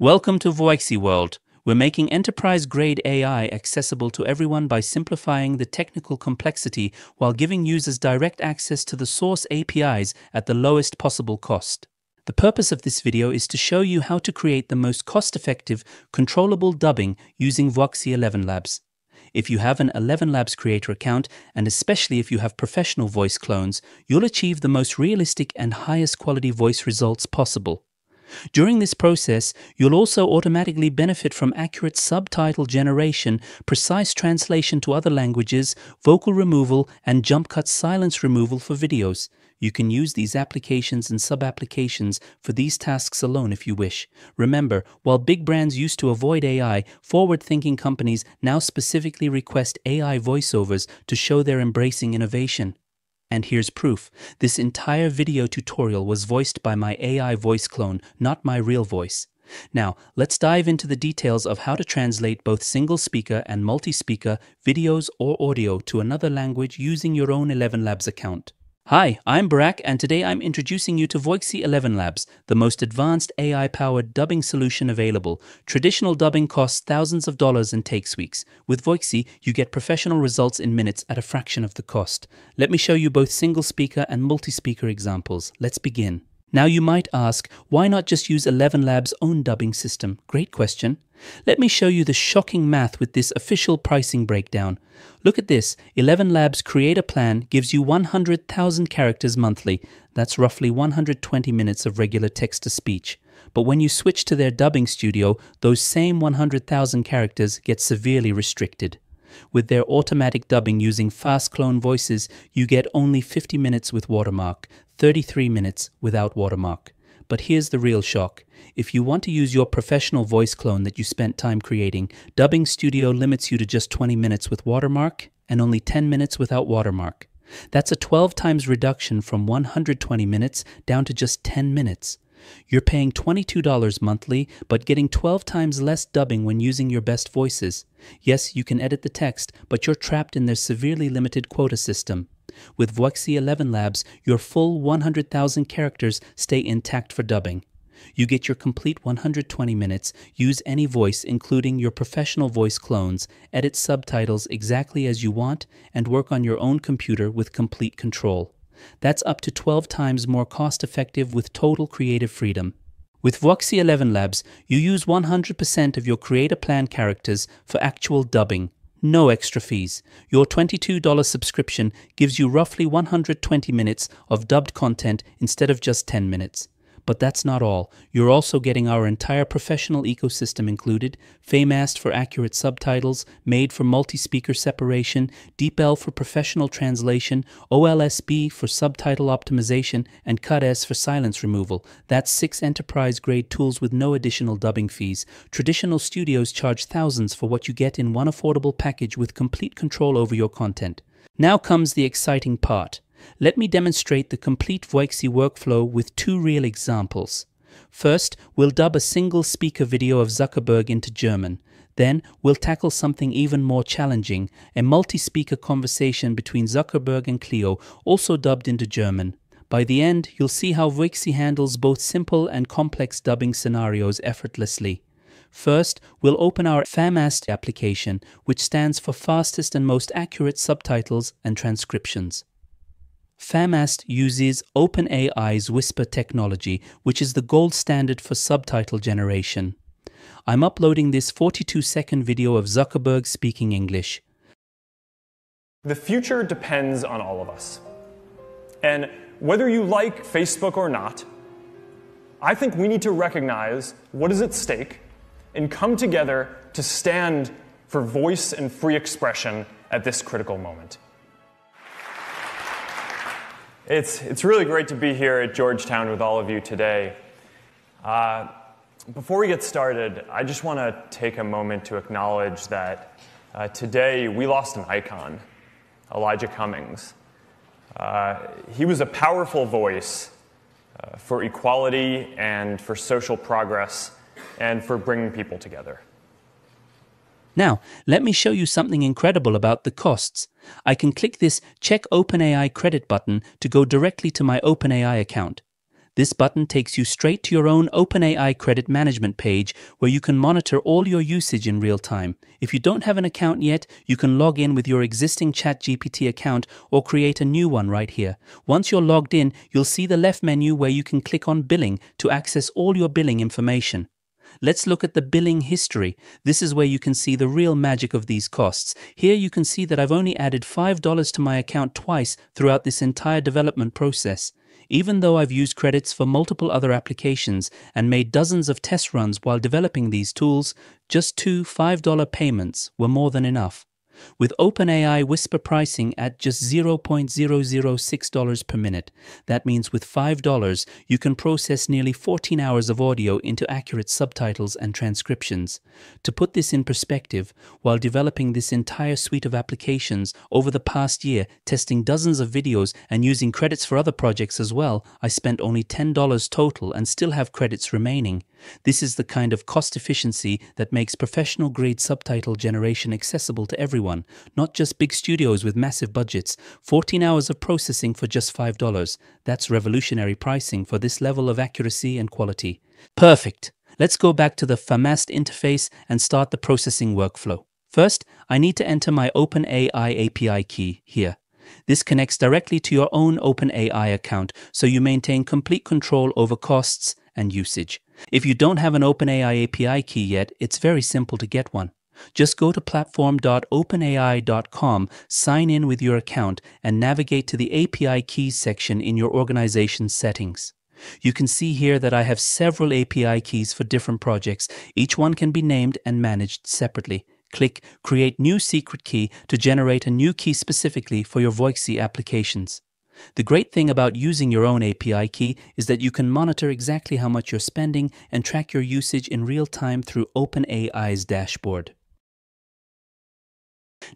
Welcome to Voixie World. We're making enterprise-grade AI accessible to everyone by simplifying the technical complexity while giving users direct access to the source APIs at the lowest possible cost. The purpose of this video is to show you how to create the most cost-effective, controllable dubbing using Voixie ElevenLabs. If you have an ElevenLabs creator account, and especially if you have professional voice clones, you'll achieve the most realistic and highest quality voice results possible. During this process, you'll also automatically benefit from accurate subtitle generation, precise translation to other languages, vocal removal, and jump cut silence removal for videos. You can use these applications and sub-applications for these tasks alone if you wish. Remember, while big brands used to avoid AI, forward-thinking companies now specifically request AI voiceovers to show they're embracing innovation. And here's proof. This entire video tutorial was voiced by my AI voice clone, not my real voice. Now, let's dive into the details of how to translate both single-speaker and multi-speaker videos or audio to another language using your own ElevenLabs account. Hi, I'm Barak, and today I'm introducing you to Voixie ElevenLabs, the most advanced AI-powered dubbing solution available. Traditional dubbing costs thousands of dollars and takes weeks. With Voixie, you get professional results in minutes at a fraction of the cost. Let me show you both single-speaker and multi-speaker examples. Let's begin. Now you might ask, why not just use ElevenLabs' own dubbing system? Great question. Let me show you the shocking math with this official pricing breakdown. Look at this. ElevenLabs Creator Plan gives you 100,000 characters monthly. That's roughly 120 minutes of regular text-to-speech. But when you switch to their dubbing studio, those same 100,000 characters get severely restricted. With their automatic dubbing using fast clone voices, you get only 50 minutes with watermark, 33 minutes without watermark. But here's the real shock. If you want to use your professional voice clone that you spent time creating, Dubbing Studio limits you to just 20 minutes with watermark and only 10 minutes without watermark. That's a 12 times reduction from 120 minutes down to just 10 minutes. You're paying $22 monthly, but getting 12 times less dubbing when using your best voices. Yes, you can edit the text, but you're trapped in their severely limited quota system. With Voixie ElevenLabs, your full 100,000 characters stay intact for dubbing. You get your complete 120 minutes, use any voice including your professional voice clones, edit subtitles exactly as you want, and work on your own computer with complete control. That's up to 12 times more cost-effective with total creative freedom. With Voixie ElevenLabs, you use 100% of your Creator Plan characters for actual dubbing. No extra fees. Your $22 subscription gives you roughly 120 minutes of dubbed content instead of just 10 minutes. But that's not all. You're also getting our entire professional ecosystem included: Famast for accurate subtitles, Made for multi-speaker separation, DeepL for professional translation, OLSB for subtitle optimization, and quota for silence removal. That's 6 enterprise-grade tools with no additional dubbing fees. Traditional studios charge thousands for what you get in one affordable package with complete control over your content. Now comes the exciting part. Let me demonstrate the complete Voixie workflow with 2 real examples. First, we'll dub a single speaker video of Zuckerberg into German. Then, we'll tackle something even more challenging, a multi-speaker conversation between Zuckerberg and Cleo, also dubbed into German. By the end, you'll see how Voixie handles both simple and complex dubbing scenarios effortlessly. First, we'll open our Famast application, which stands for Fastest and Most Accurate Subtitles and Transcriptions. Famast uses OpenAI's Whisper technology, which is the gold standard for subtitle generation. I'm uploading this 42-second video of Zuckerberg speaking English. The future depends on all of us. And whether you like Facebook or not, I think we need to recognize what is at stake and come together to stand for voice and free expression at this critical moment. It's really great to be here at Georgetown with all of you today. Before we get started, I just want to take a moment to acknowledge that today we lost an icon, Elijah Cummings. He was a powerful voice for equality and for social progress and for bringing people together. Now, let me show you something incredible about the costs. I can click this Check OpenAI Credit button to go directly to my OpenAI account. This button takes you straight to your own OpenAI credit management page where you can monitor all your usage in real time. If you don't have an account yet, you can log in with your existing ChatGPT account or create a new one right here. Once you're logged in, you'll see the left menu where you can click on Billing to access all your billing information. Let's look at the billing history. This is where you can see the real magic of these costs. Here you can see that I've only added $5 to my account twice throughout this entire development process. Even though I've used credits for multiple other applications and made dozens of test runs while developing these tools, just two $5 payments were more than enough. With OpenAI Whisper pricing at just $0.006 per minute, that means with $5, you can process nearly 14 hours of audio into accurate subtitles and transcriptions. To put this in perspective, while developing this entire suite of applications over the past year, testing dozens of videos and using credits for other projects as well, I spent only $10 total and still have credits remaining. This is the kind of cost efficiency that makes professional-grade subtitle generation accessible to everyone, not just big studios with massive budgets. 14 hours of processing for just $5. That's revolutionary pricing for this level of accuracy and quality. Perfect! Let's go back to the Famast interface and start the processing workflow. First, I need to enter my OpenAI API key here. This connects directly to your own OpenAI account, so you maintain complete control over costs and usage. If you don't have an OpenAI API key yet, it's very simple to get one. Just go to platform.openai.com, sign in with your account, and navigate to the API keys section in your organization's settings. You can see here that I have several API keys for different projects. Each one can be named and managed separately. Click Create New Secret Key to generate a new key specifically for your Voixie applications. The great thing about using your own API key is that you can monitor exactly how much you're spending and track your usage in real time through OpenAI's dashboard.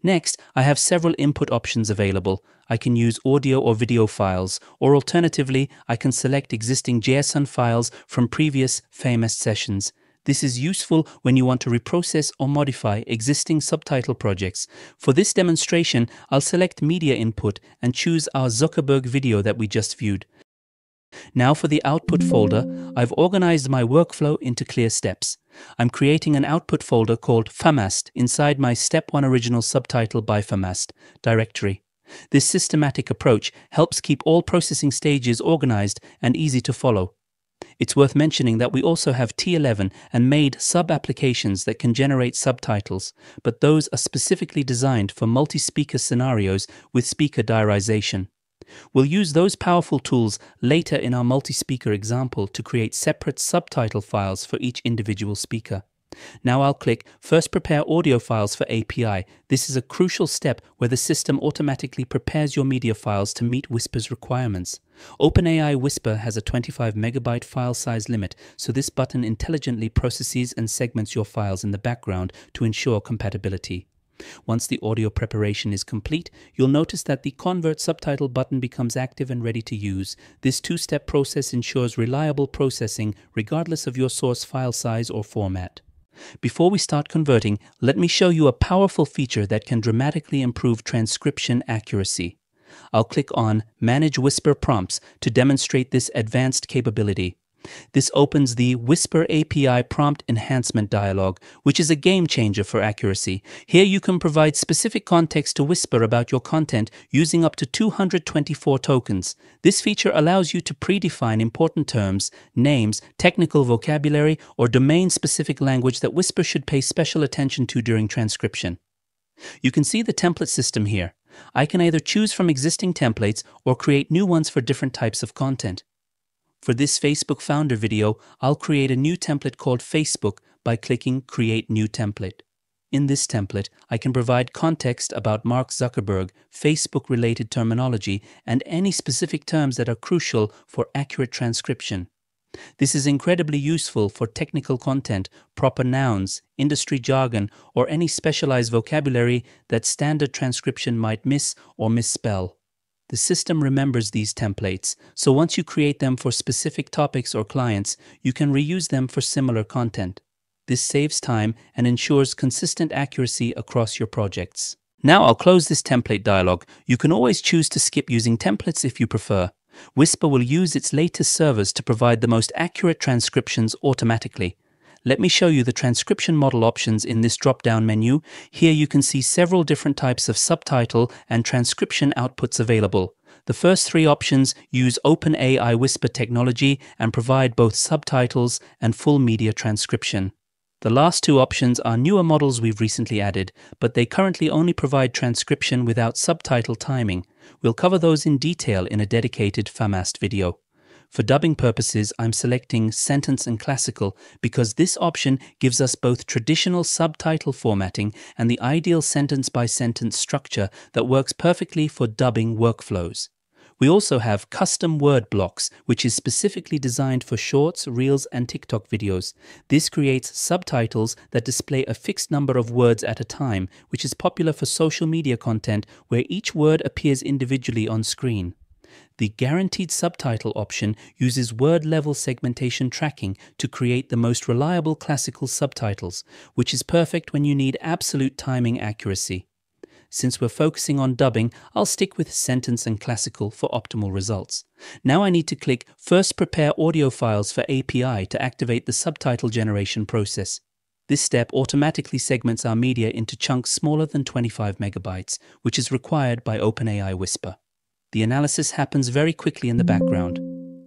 Next, I have several input options available. I can use audio or video files, or alternatively, I can select existing JSON files from previous Famast sessions. This is useful when you want to reprocess or modify existing subtitle projects. For this demonstration, I'll select Media Input and choose our Zuckerberg video that we just viewed. Now for the output folder, I've organized my workflow into clear steps. I'm creating an output folder called Famast inside my Step 1 Original Subtitle by Famast directory. This systematic approach helps keep all processing stages organized and easy to follow. It's worth mentioning that we also have T11 and MADE sub-applications that can generate subtitles, but those are specifically designed for multi-speaker scenarios with speaker diarization. We'll use those powerful tools later in our multi-speaker example to create separate subtitle files for each individual speaker. Now I'll click First Prepare Audio Files for API. This is a crucial step where the system automatically prepares your media files to meet Whisper's requirements. OpenAI Whisper has a 25 megabyte file size limit, so this button intelligently processes and segments your files in the background to ensure compatibility. Once the audio preparation is complete, you'll notice that the Convert Subtitle button becomes active and ready to use. This two-step process ensures reliable processing regardless of your source file size or format. Before we start converting, let me show you a powerful feature that can dramatically improve transcription accuracy. I'll click on Manage Whisper Prompts to demonstrate this advanced capability. This opens the Whisper API Prompt Enhancement dialog, which is a game changer for accuracy. Here you can provide specific context to Whisper about your content using up to 224 tokens. This feature allows you to predefine important terms, names, technical vocabulary, or domain-specific language that Whisper should pay special attention to during transcription. You can see the template system here. I can either choose from existing templates or create new ones for different types of content. For this Facebook Founder video, I'll create a new template called Facebook by clicking Create New Template. In this template, I can provide context about Mark Zuckerberg, Facebook-related terminology, and any specific terms that are crucial for accurate transcription. This is incredibly useful for technical content, proper nouns, industry jargon, or any specialized vocabulary that standard transcription might miss or misspell. The system remembers these templates, so once you create them for specific topics or clients, you can reuse them for similar content. This saves time and ensures consistent accuracy across your projects. Now I'll close this template dialog. You can always choose to skip using templates if you prefer. Whisper will use its latest servers to provide the most accurate transcriptions automatically. Let me show you the transcription model options in this drop-down menu. Here you can see several different types of subtitle and transcription outputs available. The first three options use OpenAI Whisper technology and provide both subtitles and full media transcription. The last two options are newer models we've recently added, but they currently only provide transcription without subtitle timing. We'll cover those in detail in a dedicated Famast video. For dubbing purposes, I'm selecting Sentence and Classical because this option gives us both traditional subtitle formatting and the ideal sentence-by-sentence structure that works perfectly for dubbing workflows. We also have custom word blocks, which is specifically designed for shorts, reels, and TikTok videos. This creates subtitles that display a fixed number of words at a time, which is popular for social media content where each word appears individually on screen. The guaranteed subtitle option uses word-level segmentation tracking to create the most reliable classical subtitles, which is perfect when you need absolute timing accuracy. Since we're focusing on dubbing, I'll stick with Sentence and Classical for optimal results. Now I need to click First Prepare Audio Files for API to activate the subtitle generation process. This step automatically segments our media into chunks smaller than 25 megabytes, which is required by OpenAI Whisper. The analysis happens very quickly in the background.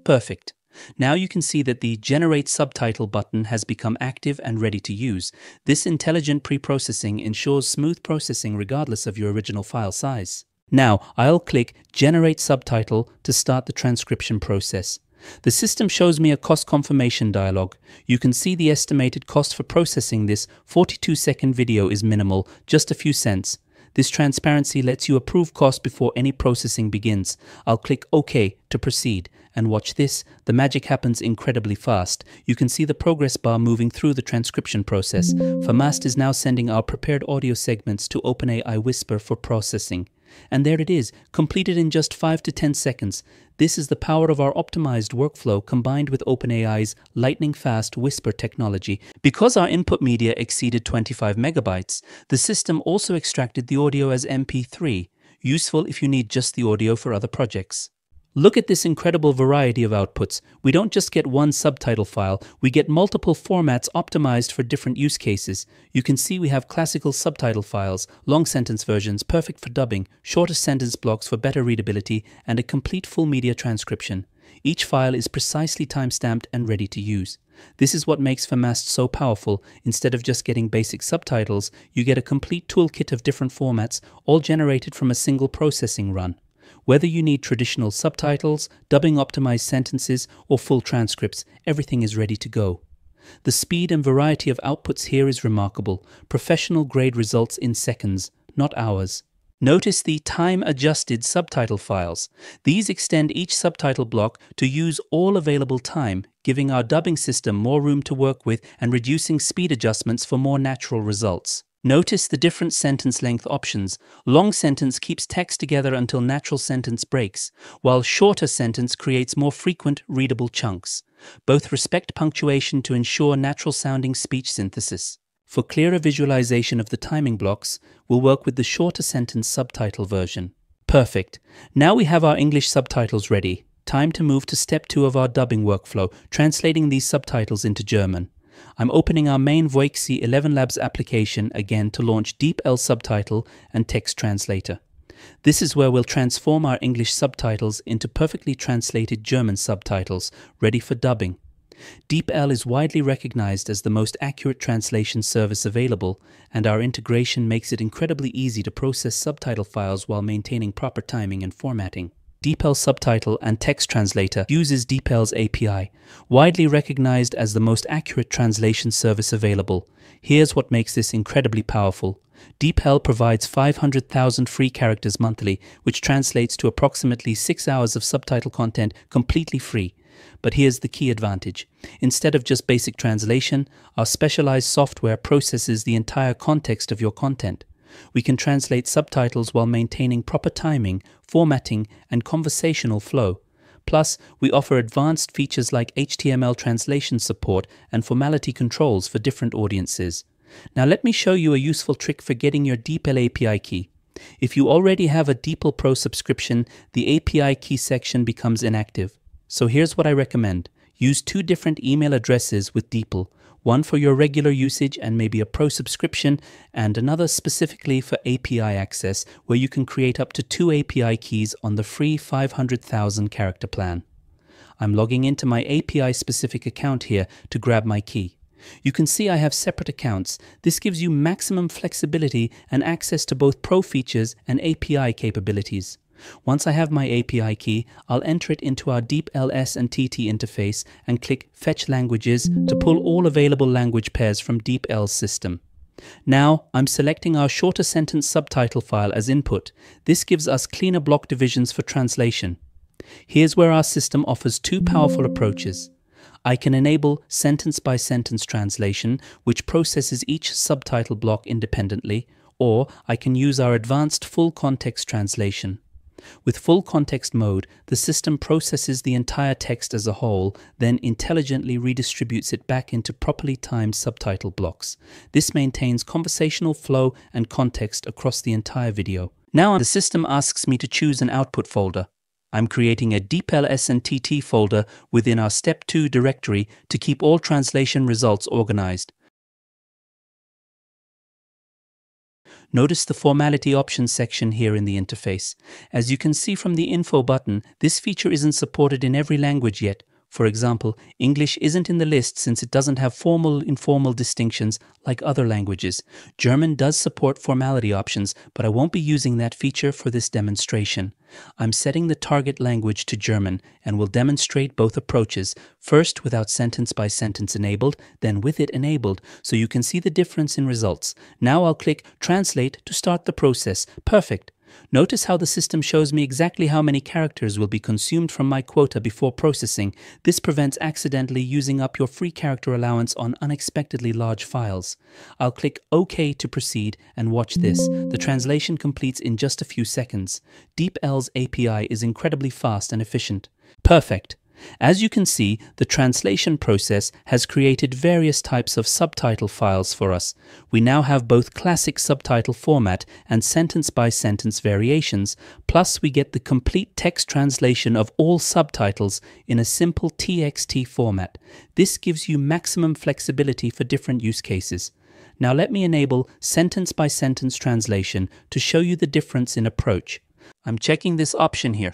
Perfect. Now you can see that the Generate Subtitle button has become active and ready to use. This intelligent pre-processing ensures smooth processing regardless of your original file size. Now I'll click Generate Subtitle to start the transcription process. The system shows me a cost confirmation dialog. You can see the estimated cost for processing this 42-second video is minimal, just a few cents. This transparency lets you approve cost before any processing begins. I'll click OK to proceed. And watch this, the magic happens incredibly fast. You can see the progress bar moving through the transcription process. Famast is now sending our prepared audio segments to OpenAI Whisper for processing. And there it is, completed in just 5 to 10 seconds. This is the power of our optimized workflow combined with OpenAI's lightning-fast Whisper technology. Because our input media exceeded 25 megabytes, the system also extracted the audio as MP3, useful if you need just the audio for other projects. Look at this incredible variety of outputs. We don't just get one subtitle file, we get multiple formats optimized for different use cases. You can see we have classical subtitle files, long sentence versions perfect for dubbing, shorter sentence blocks for better readability, and a complete full media transcription. Each file is precisely timestamped and ready to use. This is what makes Famast so powerful. Instead of just getting basic subtitles, you get a complete toolkit of different formats, all generated from a single processing run. Whether you need traditional subtitles, dubbing-optimized sentences, or full transcripts, everything is ready to go. The speed and variety of outputs here is remarkable. Professional-grade results in seconds, not hours. Notice the time-adjusted subtitle files. These extend each subtitle block to use all available time, giving our dubbing system more room to work with and reducing speed adjustments for more natural results. Notice the different sentence length options. Long sentence keeps text together until natural sentence breaks, while shorter sentence creates more frequent, readable chunks. Both respect punctuation to ensure natural-sounding speech synthesis. For clearer visualization of the timing blocks, we'll work with the shorter sentence subtitle version. Perfect. Now we have our English subtitles ready. Time to move to step 2 of our dubbing workflow, translating these subtitles into German. I'm opening our main Voixie ElevenLabs application again to launch DeepL subtitle and text translator. This is where we'll transform our English subtitles into perfectly translated German subtitles, ready for dubbing. DeepL is widely recognized as the most accurate translation service available, and our integration makes it incredibly easy to process subtitle files while maintaining proper timing and formatting. DeepL Subtitle and Text Translator uses DeepL's API, widely recognized as the most accurate translation service available. Here's what makes this incredibly powerful. DeepL provides 500,000 free characters monthly, which translates to approximately 6 hours of subtitle content completely free. But here's the key advantage. Instead of just basic translation, our specialized software processes the entire context of your content. We can translate subtitles while maintaining proper timing, formatting, and conversational flow. Plus, we offer advanced features like HTML translation support and formality controls for different audiences. Now let me show you a useful trick for getting your DeepL API key. If you already have a DeepL Pro subscription, the API key section becomes inactive. So here's what I recommend. Use 2 different email addresses with DeepL, one for your regular usage and maybe a Pro subscription, and another specifically for API access, where you can create up to 2 API keys on the free 500,000 character plan. I'm logging into my API-specific account here to grab my key. You can see I have separate accounts. This gives you maximum flexibility and access to both Pro features and API capabilities. Once I have my API key, I'll enter it into our DeepL S&TT interface and click Fetch Languages to pull all available language pairs from DeepL's system. Now, I'm selecting our shorter sentence subtitle file as input. This gives us cleaner block divisions for translation. Here's where our system offers 2 powerful approaches. I can enable sentence-by-sentence translation, which processes each subtitle block independently, or I can use our advanced full-context translation. With full context mode, the system processes the entire text as a whole, then intelligently redistributes it back into properly timed subtitle blocks. This maintains conversational flow and context across the entire video. Now the system asks me to choose an output folder. I'm creating a DeepL S&TT folder within our Step 2 directory to keep all translation results organized. Notice the formality options section here in the interface. As you can see from the info button, this feature isn't supported in every language yet. For example, English isn't in the list since it doesn't have formal-informal distinctions like other languages. German does support formality options, but I won't be using that feature for this demonstration. I'm setting the target language to German and will demonstrate both approaches, first without sentence-by-sentence enabled, then with it enabled, so you can see the difference in results. Now I'll click Translate to start the process. Perfect. Notice how the system shows me exactly how many characters will be consumed from my quota before processing. This prevents accidentally using up your free character allowance on unexpectedly large files. I'll click OK to proceed and watch this. The translation completes in just a few seconds. DeepL's API is incredibly fast and efficient. Perfect. As you can see, the translation process has created various types of subtitle files for us. We now have both classic subtitle format and sentence-by-sentence variations, plus we get the complete text translation of all subtitles in a simple TXT format. This gives you maximum flexibility for different use cases. Now let me enable sentence-by-sentence translation to show you the difference in approach. I'm checking this option here.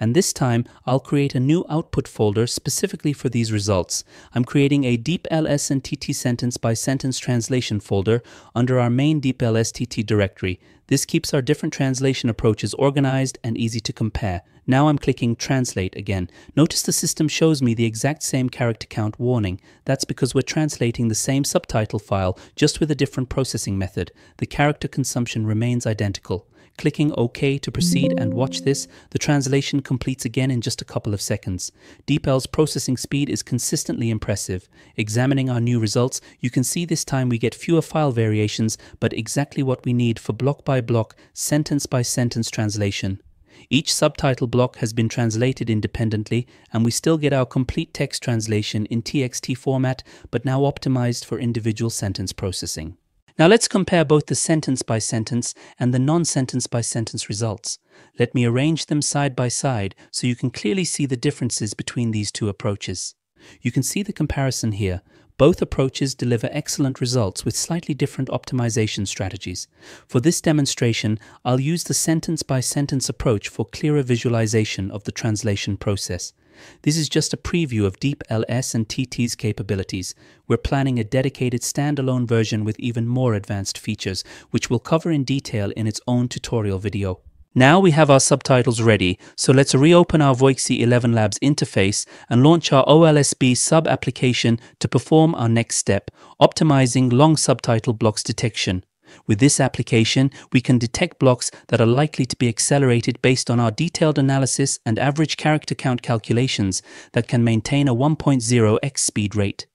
And this time, I'll create a new output folder specifically for these results. I'm creating a DeepL S&TT sentence-by-sentence translation folder under our main DeepL STT directory. This keeps our different translation approaches organized and easy to compare. Now I'm clicking Translate again. Notice the system shows me the exact same character count warning. That's because we're translating the same subtitle file, just with a different processing method. The character consumption remains identical. Clicking OK to proceed and watch this, the translation completes again in just a couple of seconds. DeepL's processing speed is consistently impressive. Examining our new results, you can see this time we get fewer file variations, but exactly what we need for block-by-block, sentence-by-sentence translation. Each subtitle block has been translated independently, and we still get our complete text translation in TXT format, but now optimized for individual sentence processing. Now let's compare both the sentence-by-sentence and the non-sentence-by-sentence results. Let me arrange them side by side so you can clearly see the differences between these two approaches. You can see the comparison here. Both approaches deliver excellent results with slightly different optimization strategies. For this demonstration, I'll use the sentence-by-sentence approach for clearer visualization of the translation process. This is just a preview of DeepL S&TT's capabilities. We're planning a dedicated standalone version with even more advanced features, which we'll cover in detail in its own tutorial video. Now we have our subtitles ready, so let's reopen our Voixie ElevenLabs interface and launch our OLSB sub-application to perform our next step, optimizing long subtitle blocks detection. With this application, we can detect blocks that are likely to be accelerated based on our detailed analysis and average character count calculations that can maintain a 1.0x speed rate.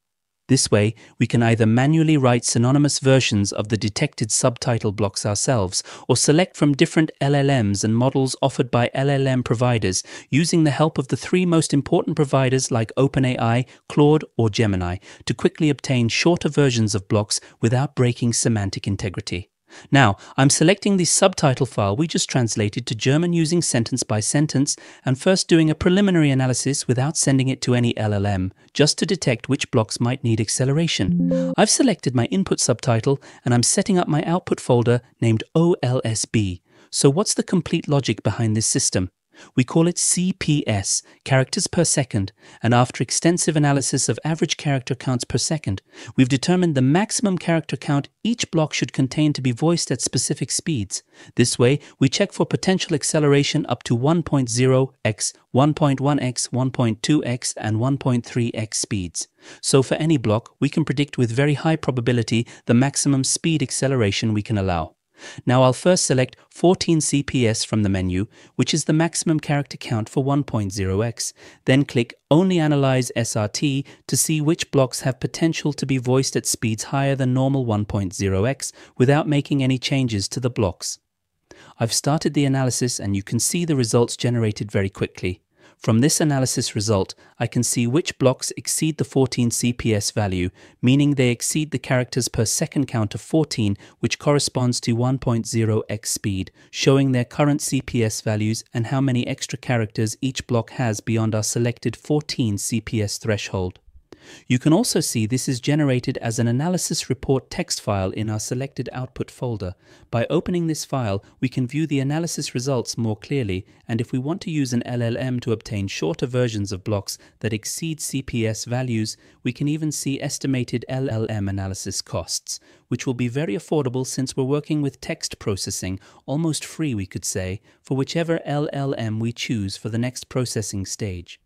This way, we can either manually write synonymous versions of the detected subtitle blocks ourselves, or select from different LLMs and models offered by LLM providers, using the help of the 3 most important providers like OpenAI, Claude, or Gemini, to quickly obtain shorter versions of blocks without breaking semantic integrity. Now, I'm selecting the subtitle file we just translated to German using sentence by sentence and first doing a preliminary analysis without sending it to any LLM, just to detect which blocks might need acceleration. I've selected my input subtitle and I'm setting up my output folder named OLSB. So what's the complete logic behind this system? We call it CPS, characters per second, and after extensive analysis of average character counts per second, we've determined the maximum character count each block should contain to be voiced at specific speeds. This way, we check for potential acceleration up to 1.0x, 1.1x, 1.2x, and 1.3x speeds. So for any block, we can predict with very high probability the maximum speed acceleration we can allow. Now I'll first select 14 CPS from the menu, which is the maximum character count for 1.0x, then click Only Analyze SRT to see which blocks have potential to be voiced at speeds higher than normal 1.0x without making any changes to the blocks. I've started the analysis and you can see the results generated very quickly. From this analysis result, I can see which blocks exceed the 14 CPS value, meaning they exceed the characters per second count of 14, which corresponds to 1.0x speed, showing their current CPS values and how many extra characters each block has beyond our selected 14 CPS threshold. You can also see this is generated as an analysis report text file in our selected output folder. By opening this file, we can view the analysis results more clearly, and if we want to use an LLM to obtain shorter versions of blocks that exceed CPS values, we can even see estimated LLM analysis costs, which will be very affordable since we're working with text processing, almost free we could say, for whichever LLM we choose for the next processing stage.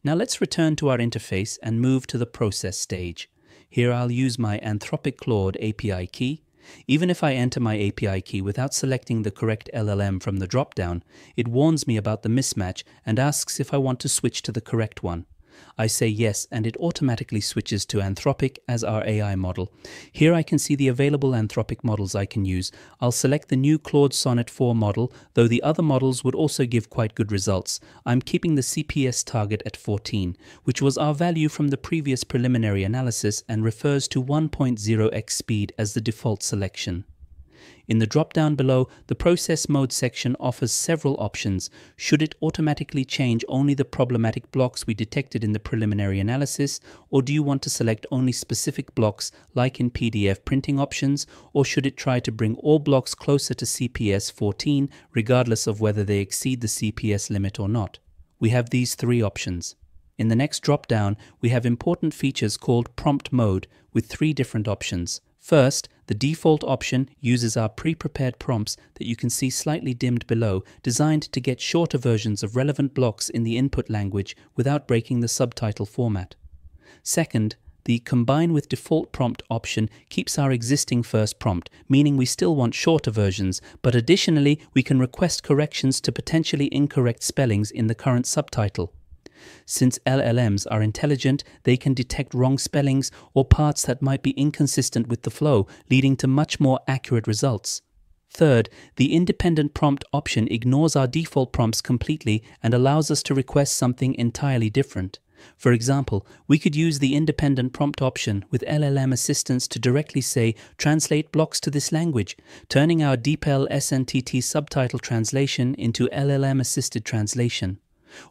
Now let's return to our interface and move to the process stage. Here I'll use my Anthropic Claude API key. Even if I enter my API key without selecting the correct LLM from the dropdown, it warns me about the mismatch and asks if I want to switch to the correct one. I say yes, and it automatically switches to Anthropic as our AI model. Here I can see the available Anthropic models I can use. I'll select the new Claude Sonnet 4 model, though the other models would also give quite good results. I'm keeping the CPS target at 14, which was our value from the previous preliminary analysis and refers to 1.0x speed as the default selection. In the drop-down below, the Process Mode section offers several options. Should it automatically change only the problematic blocks we detected in the preliminary analysis, or do you want to select only specific blocks like in PDF printing options, or should it try to bring all blocks closer to CPS 14 regardless of whether they exceed the CPS limit or not? We have these three options. In the next drop-down, we have important features called Prompt Mode with three different options. First, the default option uses our pre-prepared prompts that you can see slightly dimmed below, designed to get shorter versions of relevant blocks in the input language without breaking the subtitle format. Second, the Combine with Default Prompt option keeps our existing first prompt, meaning we still want shorter versions, but additionally we can request corrections to potentially incorrect spellings in the current subtitle. Since LLMs are intelligent, they can detect wrong spellings or parts that might be inconsistent with the flow, leading to much more accurate results. Third, the independent prompt option ignores our default prompts completely and allows us to request something entirely different. For example, we could use the independent prompt option with LLM assistance to directly say, translate blocks to this language, turning our DeepL S&TT subtitle translation into LLM-assisted translation.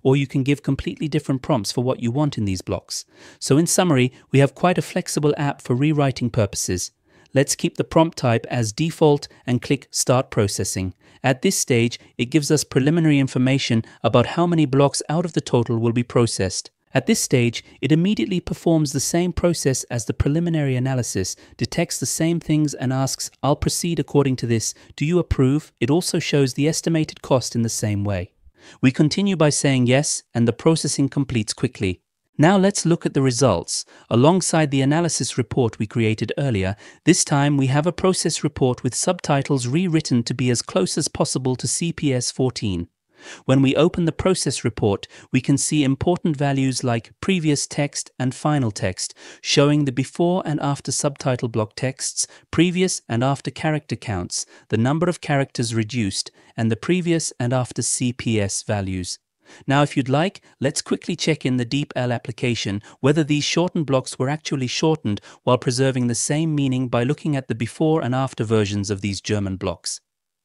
Or you can give completely different prompts for what you want in these blocks. So in summary, we have quite a flexible app for rewriting purposes. Let's keep the prompt type as default and click Start Processing. At this stage, it gives us preliminary information about how many blocks out of the total will be processed. At this stage, it immediately performs the same process as the preliminary analysis, detects the same things and asks, I'll proceed according to this. Do you approve? It also shows the estimated cost in the same way. We continue by saying yes, and the processing completes quickly. Now let's look at the results. Alongside the analysis report we created earlier, this time we have a process report with subtitles rewritten to be as close as possible to CPS 14. When we open the process report, we can see important values like previous text and final text, showing the before and after subtitle block texts, previous and after character counts, the number of characters reduced, and the previous and after CPS values. Now, if you'd like, let's quickly check in the DeepL application whether these shortened blocks were actually shortened while preserving the same meaning by looking at the before and after versions of these German blocks.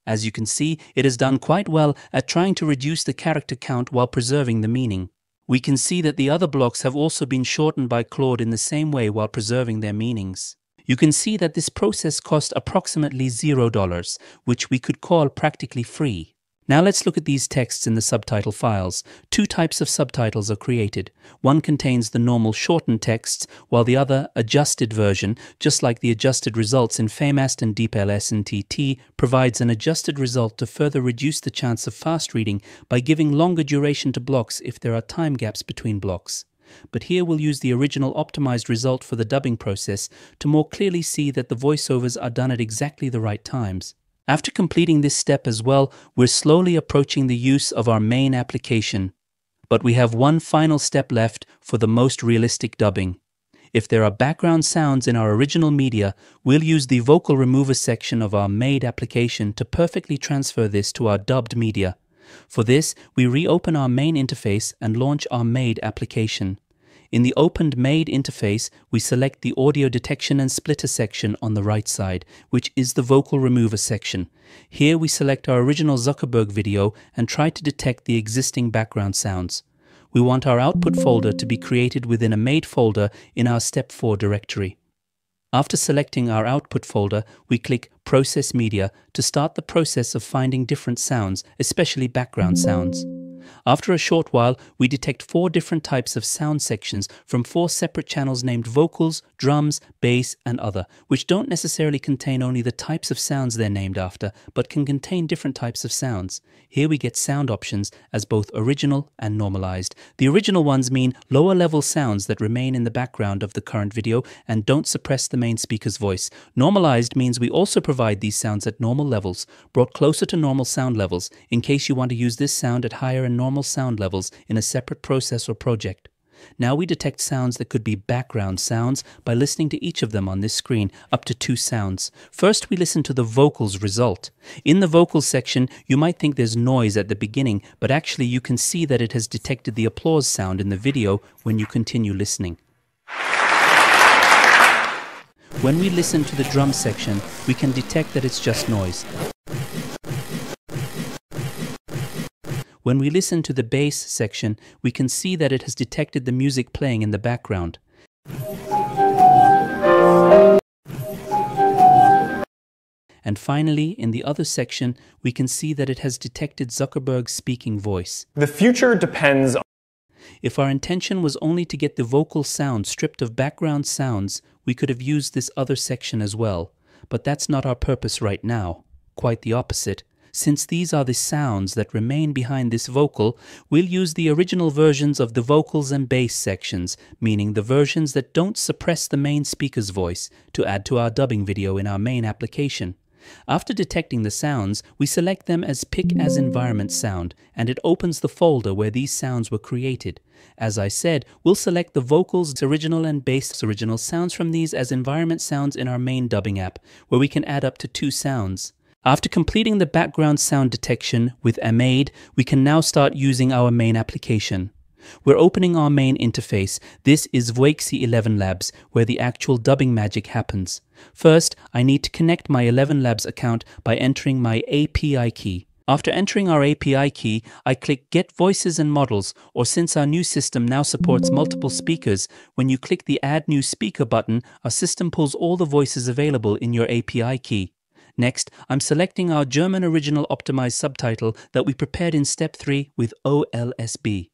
As you can see, it has done quite well at trying to reduce the character count while preserving the meaning. We can see that the other blocks have also been shortened by Claude in the same way while preserving their meanings. You can see that this process cost approximately $0, which we could call practically free. Now let's look at these texts in the subtitle files. Two types of subtitles are created. One contains the normal shortened texts, while the other, adjusted version, just like the adjusted results in Famast and DeepL S&TT, provides an adjusted result to further reduce the chance of fast reading by giving longer duration to blocks if there are time gaps between blocks. But here we'll use the original optimized result for the dubbing process to more clearly see that the voiceovers are done at exactly the right times. After completing this step as well, we're slowly approaching the use of our main application. But we have one final step left for the most realistic dubbing. If there are background sounds in our original media, we'll use the vocal remover section of our made application to perfectly transfer this to our dubbed media. For this, we reopen our main interface and launch our made application. In the opened Made interface, we select the Audio Detection and Splitter section on the right side, which is the Vocal Remover section. Here we select our original Zuckerberg video and try to detect the existing background sounds. We want our output folder to be created within a Made folder in our Step 4 directory. After selecting our output folder, we click Process Media to start the process of finding different sounds, especially background sounds. After a short while, we detect 4 different types of sound sections from 4 separate channels named vocals, drums, bass, and other, which don't necessarily contain only the types of sounds they're named after, but can contain different types of sounds. Here we get sound options as both original and normalized. The original ones mean lower level sounds that remain in the background of the current video and don't suppress the main speaker's voice. Normalized means we also provide these sounds at normal levels, brought closer to normal sound levels, in case you want to use this sound at higher and normal sound levels in a separate process or project. Now we detect sounds that could be background sounds by listening to each of them on this screen, up to 2 sounds. First, we listen to the vocals result. In the vocals section, you might think there's noise at the beginning, but actually you can see that it has detected the applause sound in the video when you continue listening. When we listen to the drum section, we can detect that it's just noise. When we listen to the bass section, we can see that it has detected the music playing in the background. And finally, in the other section, we can see that it has detected Zuckerberg's speaking voice. The future depends on... If our intention was only to get the vocal sound stripped of background sounds, we could have used this other section as well. But that's not our purpose right now. Quite the opposite. Since these are the sounds that remain behind this vocal, we'll use the original versions of the vocals and bass sections, meaning the versions that don't suppress the main speaker's voice, to add to our dubbing video in our main application. After detecting the sounds, we select them as Pick as Environment Sound, and it opens the folder where these sounds were created. As I said, we'll select the vocals original and bass original sounds from these as environment sounds in our main dubbing app, where we can add up to 2 sounds. After completing the background sound detection with Made, we can now start using our main application. We're opening our main interface. This is Voixie ElevenLabs, where the actual dubbing magic happens. First, I need to connect my ElevenLabs account by entering my API key. After entering our API key, I click Get Voices and Models, or since our new system now supports multiple speakers, when you click the Add New Speaker button, our system pulls all the voices available in your API key. Next, I'm selecting our German original optimized subtitle that we prepared in Step 3 with OLSB.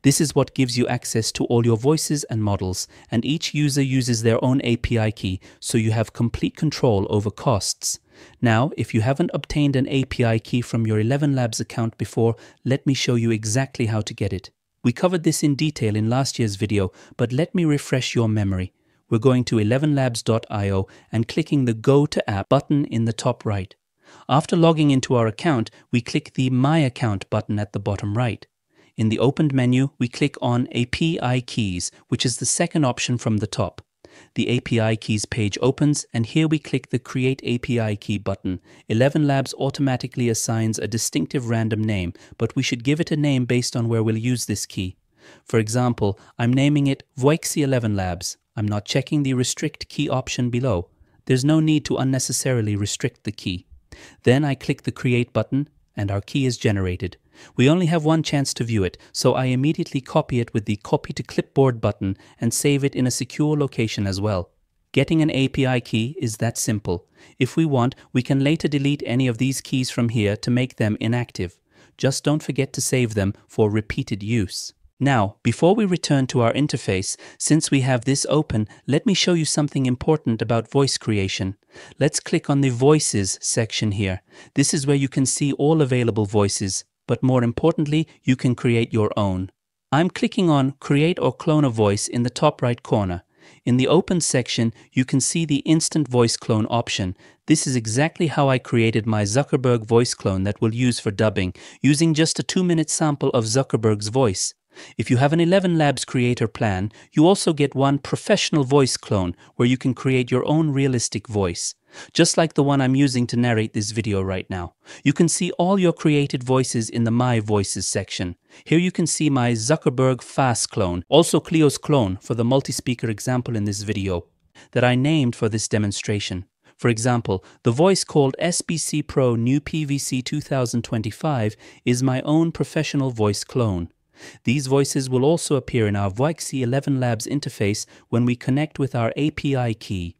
This is what gives you access to all your voices and models, and each user uses their own API key, so you have complete control over costs. Now, if you haven't obtained an API key from your ElevenLabs account before, let me show you exactly how to get it. We covered this in detail in last year's video, but let me refresh your memory. We're going to ElevenLabs.io and clicking the Go to App button in the top right. After logging into our account, we click the My Account button at the bottom right. In the opened menu, we click on API Keys, which is the second option from the top. The API keys page opens, and here we click the Create API Key button. ElevenLabs automatically assigns a distinctive random name, but we should give it a name based on where we'll use this key. For example, I'm naming it Voixie ElevenLabs. I'm not checking the Restrict Key option below. There's no need to unnecessarily restrict the key. Then I click the Create button, and our key is generated. We only have one chance to view it, so I immediately copy it with the Copy to Clipboard button and save it in a secure location as well. Getting an API key is that simple. If we want, we can later delete any of these keys from here to make them inactive. Just don't forget to save them for repeated use. Now, before we return to our interface, since we have this open, let me show you something important about voice creation. Let's click on the Voices section here. This is where you can see all available voices, but more importantly, you can create your own. I'm clicking on Create or Clone a Voice in the top right corner. In the Open section, you can see the Instant Voice Clone option. This is exactly how I created my Zuckerberg voice clone that we'll use for dubbing, using just a 2-minute sample of Zuckerberg's voice. If you have an ElevenLabs creator plan, you also get one professional voice clone where you can create your own realistic voice. Just like the one I'm using to narrate this video right now. You can see all your created voices in the My Voices section. Here you can see my Zuckerberg Famast clone, also Cleo's clone for the multi-speaker example in this video, that I named for this demonstration. For example, the voice called SBC Pro New PVC 2025 is my own professional voice clone. These voices will also appear in our Voixie ElevenLabs interface when we connect with our API key.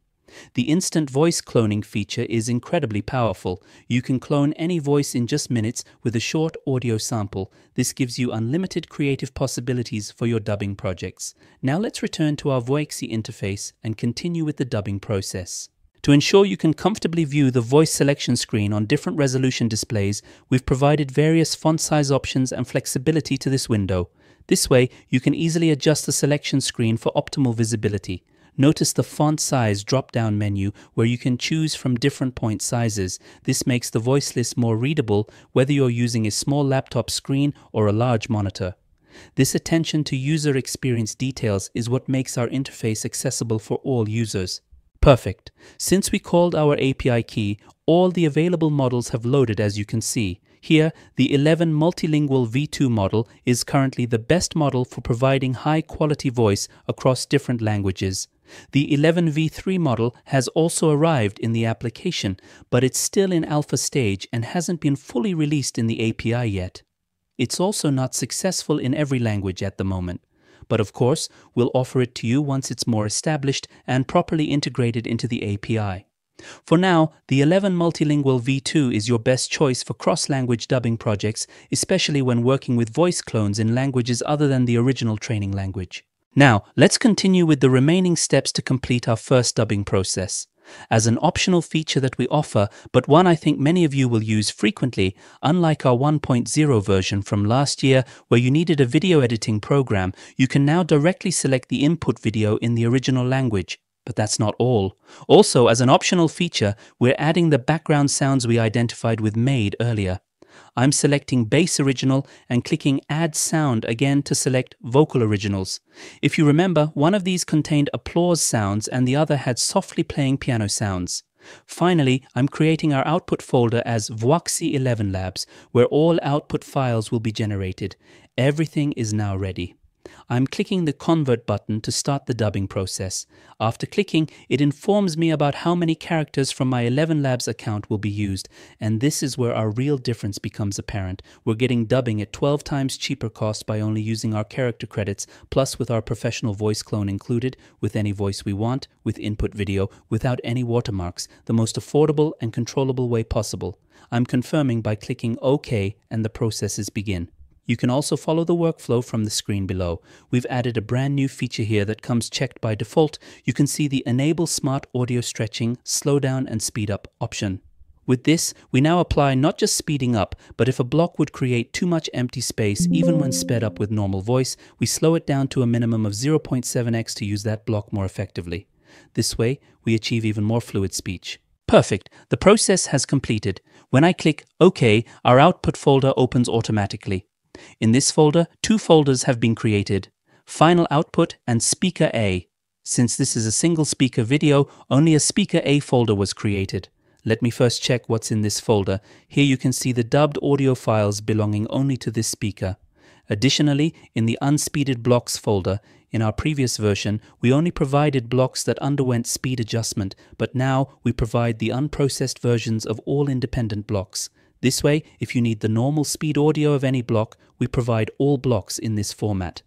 The instant voice cloning feature is incredibly powerful. You can clone any voice in just minutes with a short audio sample. This gives you unlimited creative possibilities for your dubbing projects. Now let's return to our Voixie interface and continue with the dubbing process. To ensure you can comfortably view the voice selection screen on different resolution displays, we've provided various font size options and flexibility to this window. This way, you can easily adjust the selection screen for optimal visibility. Notice the font size drop-down menu where you can choose from different point sizes. This makes the voice list more readable whether you're using a small laptop screen or a large monitor. This attention to user experience details is what makes our interface accessible for all users. Perfect. Since we called our API key, all the available models have loaded, as you can see. Here, the 11 Multilingual V2 model is currently the best model for providing high-quality voice across different languages. The 11 V3 model has also arrived in the application, but it's still in alpha stage and hasn't been fully released in the API yet. It's also not successful in every language at the moment. But of course, we'll offer it to you once it's more established and properly integrated into the API. For now, the 11 Multilingual V2 is your best choice for cross-language dubbing projects, especially when working with voice clones in languages other than the original training language. Now, let's continue with the remaining steps to complete our first dubbing process. As an optional feature that we offer, but one I think many of you will use frequently, unlike our 1.0 version from last year where you needed a video editing program, you can now directly select the input video in the original language. But that's not all. Also, as an optional feature, we're adding the background sounds we identified with Made earlier. I'm selecting Bass Original and clicking Add Sound again to select Vocal Originals. If you remember, one of these contained applause sounds and the other had softly playing piano sounds. Finally, I'm creating our output folder as Voixie ElevenLabs, where all output files will be generated. Everything is now ready. I'm clicking the Convert button to start the dubbing process. After clicking, it informs me about how many characters from my ElevenLabs account will be used, and this is where our real difference becomes apparent. We're getting dubbing at 12 times cheaper cost by only using our character credits, plus with our professional voice clone included, with any voice we want, with input video, without any watermarks, the most affordable and controllable way possible. I'm confirming by clicking OK, and the processes begin. You can also follow the workflow from the screen below. We've added a brand new feature here that comes checked by default. You can see the Enable Smart Audio Stretching, Slow Down and Speed Up option. With this, we now apply not just speeding up, but if a block would create too much empty space, even when sped up with normal voice, we slow it down to a minimum of 0.7x to use that block more effectively. This way, we achieve even more fluid speech. Perfect. The process has completed. When I click OK, our output folder opens automatically. In this folder, two folders have been created, Final Output and Speaker A. Since this is a single speaker video, only a speaker A folder was created. Let me first check what's in this folder. Here you can see the dubbed audio files belonging only to this speaker. Additionally, in the unspeeded blocks folder, in our previous version, we only provided blocks that underwent speed adjustment, but now we provide the unprocessed versions of all independent blocks. This way, if you need the normal speed audio of any block, we provide all blocks in this format.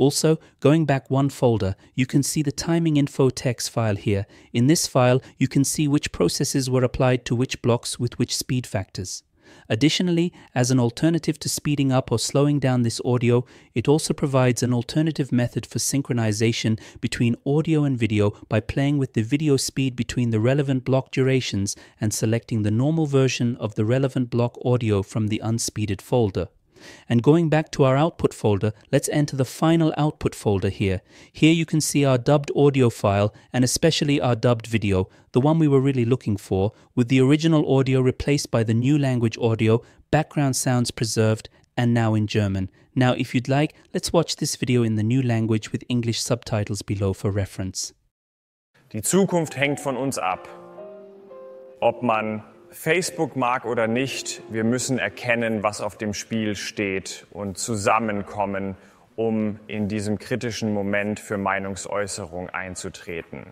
Also, going back one folder, you can see the timing info text file here. In this file, you can see which processes were applied to which blocks with which speed factors. Additionally, as an alternative to speeding up or slowing down this audio, it also provides an alternative method for synchronization between audio and video by playing with the video speed between the relevant block durations and selecting the normal version of the relevant block audio from the unspeeded folder. And going back to our output folder, let's enter the final output folder here. Here you can see our dubbed audio file and especially our dubbed video, the one we were really looking for, with the original audio replaced by the new language audio, background sounds preserved, and now in German. Now if you'd like, let's watch this video in the new language with English subtitles below for reference. Die Zukunft hängt von uns ab. Ob man Facebook mag oder nicht, wir müssen erkennen, was auf dem Spiel steht und zusammenkommen, um in diesem kritischen Moment für Meinungsäußerung einzutreten.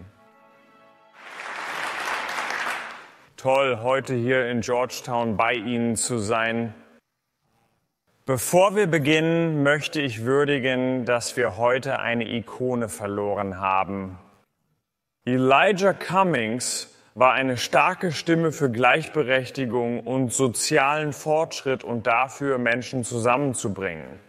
Toll, heute hier in Georgetown bei Ihnen zu sein. Bevor wir beginnen, möchte ich würdigen, dass wir heute eine Ikone verloren haben. Elijah Cummings war eine starke Stimme für Gleichberechtigung und sozialen Fortschritt und dafür, Menschen zusammenzubringen.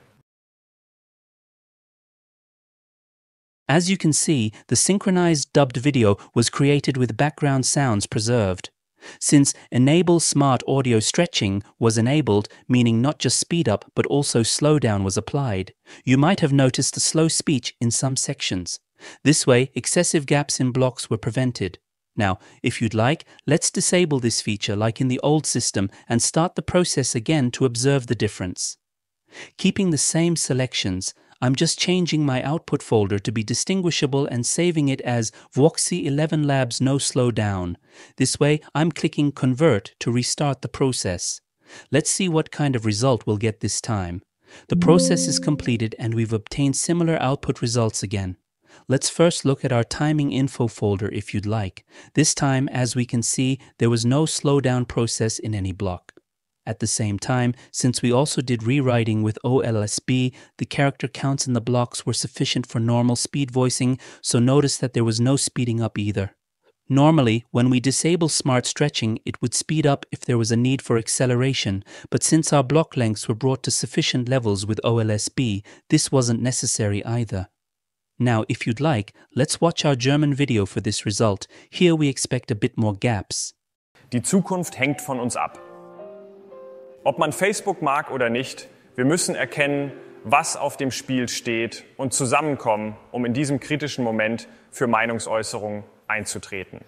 As you can see, the synchronized dubbed video was created with background sounds preserved. Since Enable Smart Audio Stretching was enabled, meaning not just speed up but also slowdown was applied, you might have noticed the slow speech in some sections. This way, excessive gaps in blocks were prevented. Now, if you'd like, let's disable this feature like in the old system and start the process again to observe the difference. Keeping the same selections, I'm just changing my output folder to be distinguishable and saving it as Voixie ElevenLabs No Slowdown. This way, I'm clicking Convert to restart the process. Let's see what kind of result we'll get this time. The process is completed and we've obtained similar output results again. Let's first look at our timing info folder if you'd like. This time, as we can see, there was no slowdown process in any block. At the same time, since we also did rewriting with OLSB, the character counts in the blocks were sufficient for normal speed voicing, so notice that there was no speeding up either. Normally, when we disable smart stretching, it would speed up if there was a need for acceleration, but since our block lengths were brought to sufficient levels with OLSB, this wasn't necessary either. Now, if you'd like, let's watch our German video for this result. Here we expect a bit more gaps. Die Zukunft hängt von uns ab. Ob man Facebook mag oder nicht, wir müssen erkennen, was auf dem Spiel steht und zusammenkommen, um in diesem kritischen Moment für Meinungsäußerung einzutreten.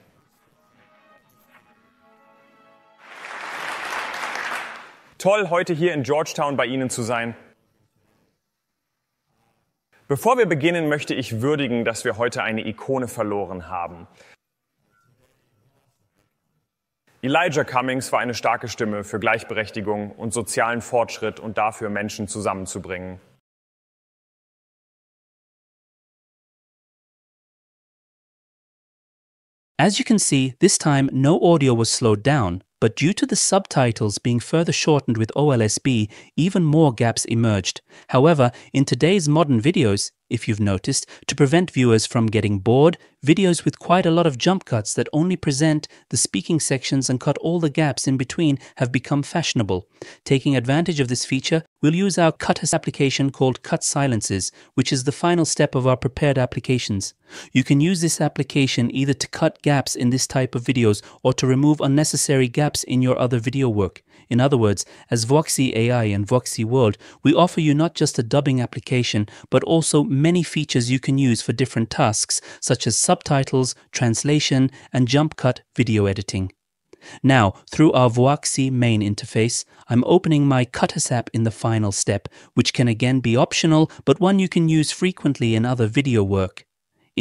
Toll, heute hier in Georgetown bei Ihnen zu sein. Bevor wir beginnen, möchte ich würdigen, dass wir heute eine Ikone verloren haben. Elijah Cummings war eine starke Stimme für Gleichberechtigung und sozialen Fortschritt und dafür, Menschen zusammenzubringen. As you can see, this time no audio was slowed down, but due to the subtitles being further shortened with OLSB, even more gaps emerged. However, in today's modern videos, if you've noticed, to prevent viewers from getting bored, videos with quite a lot of jump cuts that only present the speaking sections and cut all the gaps in between have become fashionable. Taking advantage of this feature, we'll use our cut application called Cut Silences, which is the final step of our prepared applications. You can use this application either to cut gaps in this type of videos or to remove unnecessary gaps in your other video work. In other words, as Voixie AI and Voixie World, we offer you not just a dubbing application, but also many features you can use for different tasks, such as subtitles, translation, and jump cut video editing. Now, through our Voixie main interface, I'm opening my Cutters app in the final step, which can again be optional, but one you can use frequently in other video work.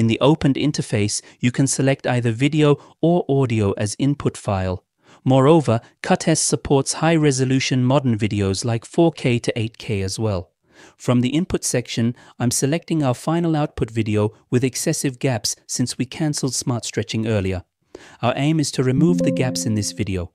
In the opened interface, you can select either video or audio as input file. Moreover, CutS supports high-resolution modern videos like 4K to 8K as well. From the input section, I'm selecting our final output video with excessive gaps since we cancelled smart stretching earlier. Our aim is to remove the gaps in this video.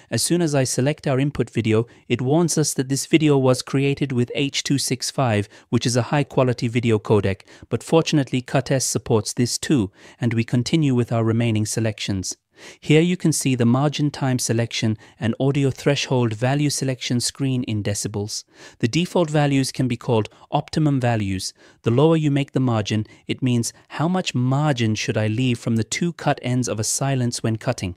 As soon as I select our input video, it warns us that this video was created with H.265, which is a high-quality video codec, but fortunately CutS supports this too, and we continue with our remaining selections. Here you can see the margin time selection and audio threshold value selection screen in decibels. The default values can be called optimum values. The lower you make the margin, it means how much margin should I leave from the two cut ends of a silence when cutting.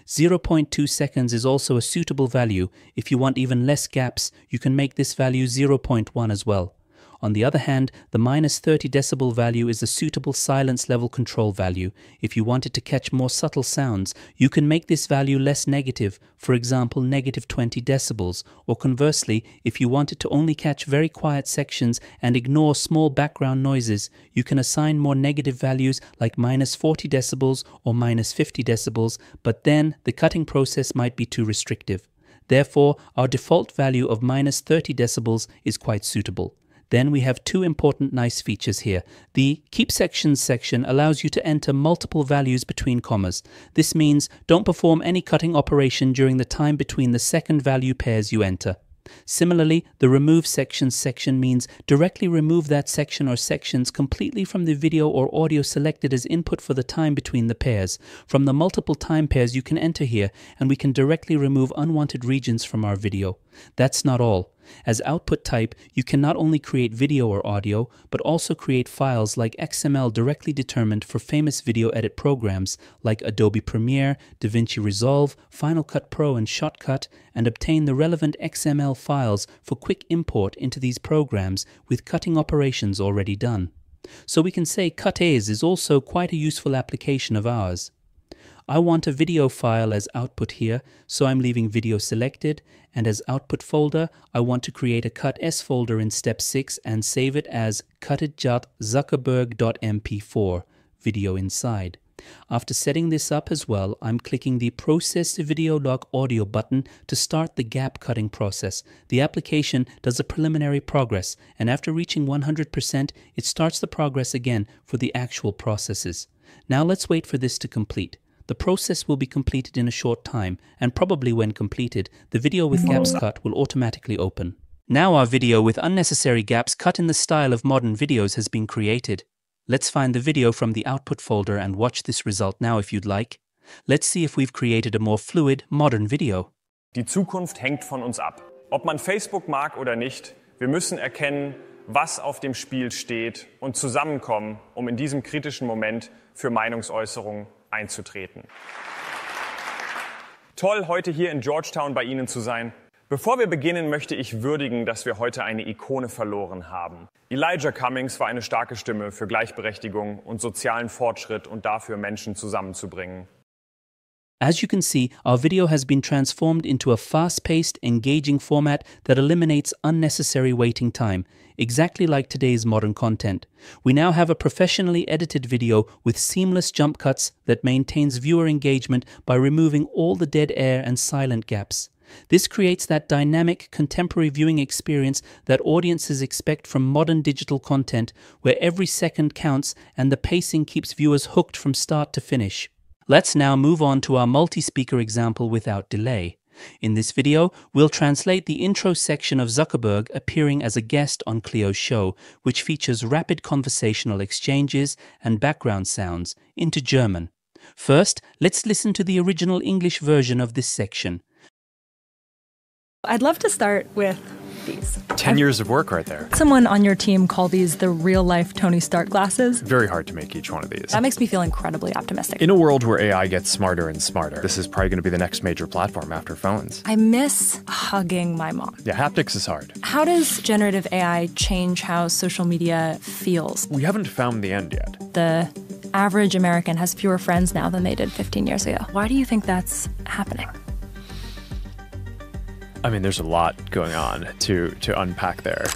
0.2 seconds is also a suitable value. If you want even less gaps, you can make this value 0.1 as well. On the other hand, the -30 decibel value is a suitable silence level control value. If you wanted to catch more subtle sounds, you can make this value less negative, for example -20 decibels, or conversely, if you wanted to only catch very quiet sections and ignore small background noises, you can assign more negative values like -40 decibels or -50 decibels, but then the cutting process might be too restrictive. Therefore, our default value of -30 decibels is quite suitable. Then we have two important nice features here. The Keep Sections section allows you to enter multiple values between commas. This means don't perform any cutting operation during the time between the second value pairs you enter. Similarly, the Remove Sections section means directly remove that section or sections completely from the video or audio selected as input for the time between the pairs. From the multiple time pairs you can enter here, and we can directly remove unwanted regions from our video. That's not all. As output type, you can not only create video or audio, but also create files like XML directly determined for famous video edit programs like Adobe Premiere, DaVinci Resolve, Final Cut Pro, and Shotcut, and obtain the relevant XML files for quick import into these programs with cutting operations already done. So we can say CutAs is also quite a useful application of ours. I want a video file as output here, so I'm leaving video selected, and as output folder, I want to create a CutS folder in step 6 and save it as cutted.zuckerberg.mp4, video inside. After setting this up as well, I'm clicking the Process Video Log Audio button to start the gap cutting process. The application does a preliminary progress, and after reaching 100%, it starts the progress again for the actual processes. Now let's wait for this to complete. The process will be completed in a short time, and probably when completed, the video with gaps cut will automatically open. Now our video with unnecessary gaps cut in the style of modern videos has been created. Let's find the video from the output folder and watch this result now if you'd like. Let's see if we've created a more fluid, modern video. Die Zukunft hängt von uns ab. Ob man Facebook mag oder nicht, wir müssen erkennen, was auf dem Spiel steht und zusammenkommen, um in diesem kritischen Moment für Meinungsäußerung einzutreten. Toll, heute hier in Georgetown bei Ihnen zu sein. Bevor wir beginnen, möchte ich würdigen, dass wir heute eine Ikone verloren haben. Elijah Cummings war eine starke Stimme für Gleichberechtigung und sozialen Fortschritt und dafür, Menschen zusammenzubringen. As you can see, our video has been transformed into a fast-paced, engaging format that eliminates unnecessary waiting time, exactly like today's modern content. We now have a professionally edited video with seamless jump cuts that maintains viewer engagement by removing all the dead air and silent gaps. This creates that dynamic, contemporary viewing experience that audiences expect from modern digital content, where every second counts and the pacing keeps viewers hooked from start to finish. Let's now move on to our multi-speaker example without delay. In this video, we'll translate the intro section of Zuckerberg appearing as a guest on Cleo's show, which features rapid conversational exchanges and background sounds, into German. First, let's listen to the original English version of this section. I'd love to start with these. 10 years of work right there. Someone on your team called these the real-life Tony Stark glasses. Very hard to make each one of these. That makes me feel incredibly optimistic. In a world where AI gets smarter and smarter, this is probably going to be the next major platform after phones. I miss hugging my mom. Yeah, haptics is hard. How does generative AI change how social media feels? We haven't found the end yet. The average American has fewer friends now than they did 15 years ago. Why do you think that's happening? I mean, there's a lot going on to unpack there.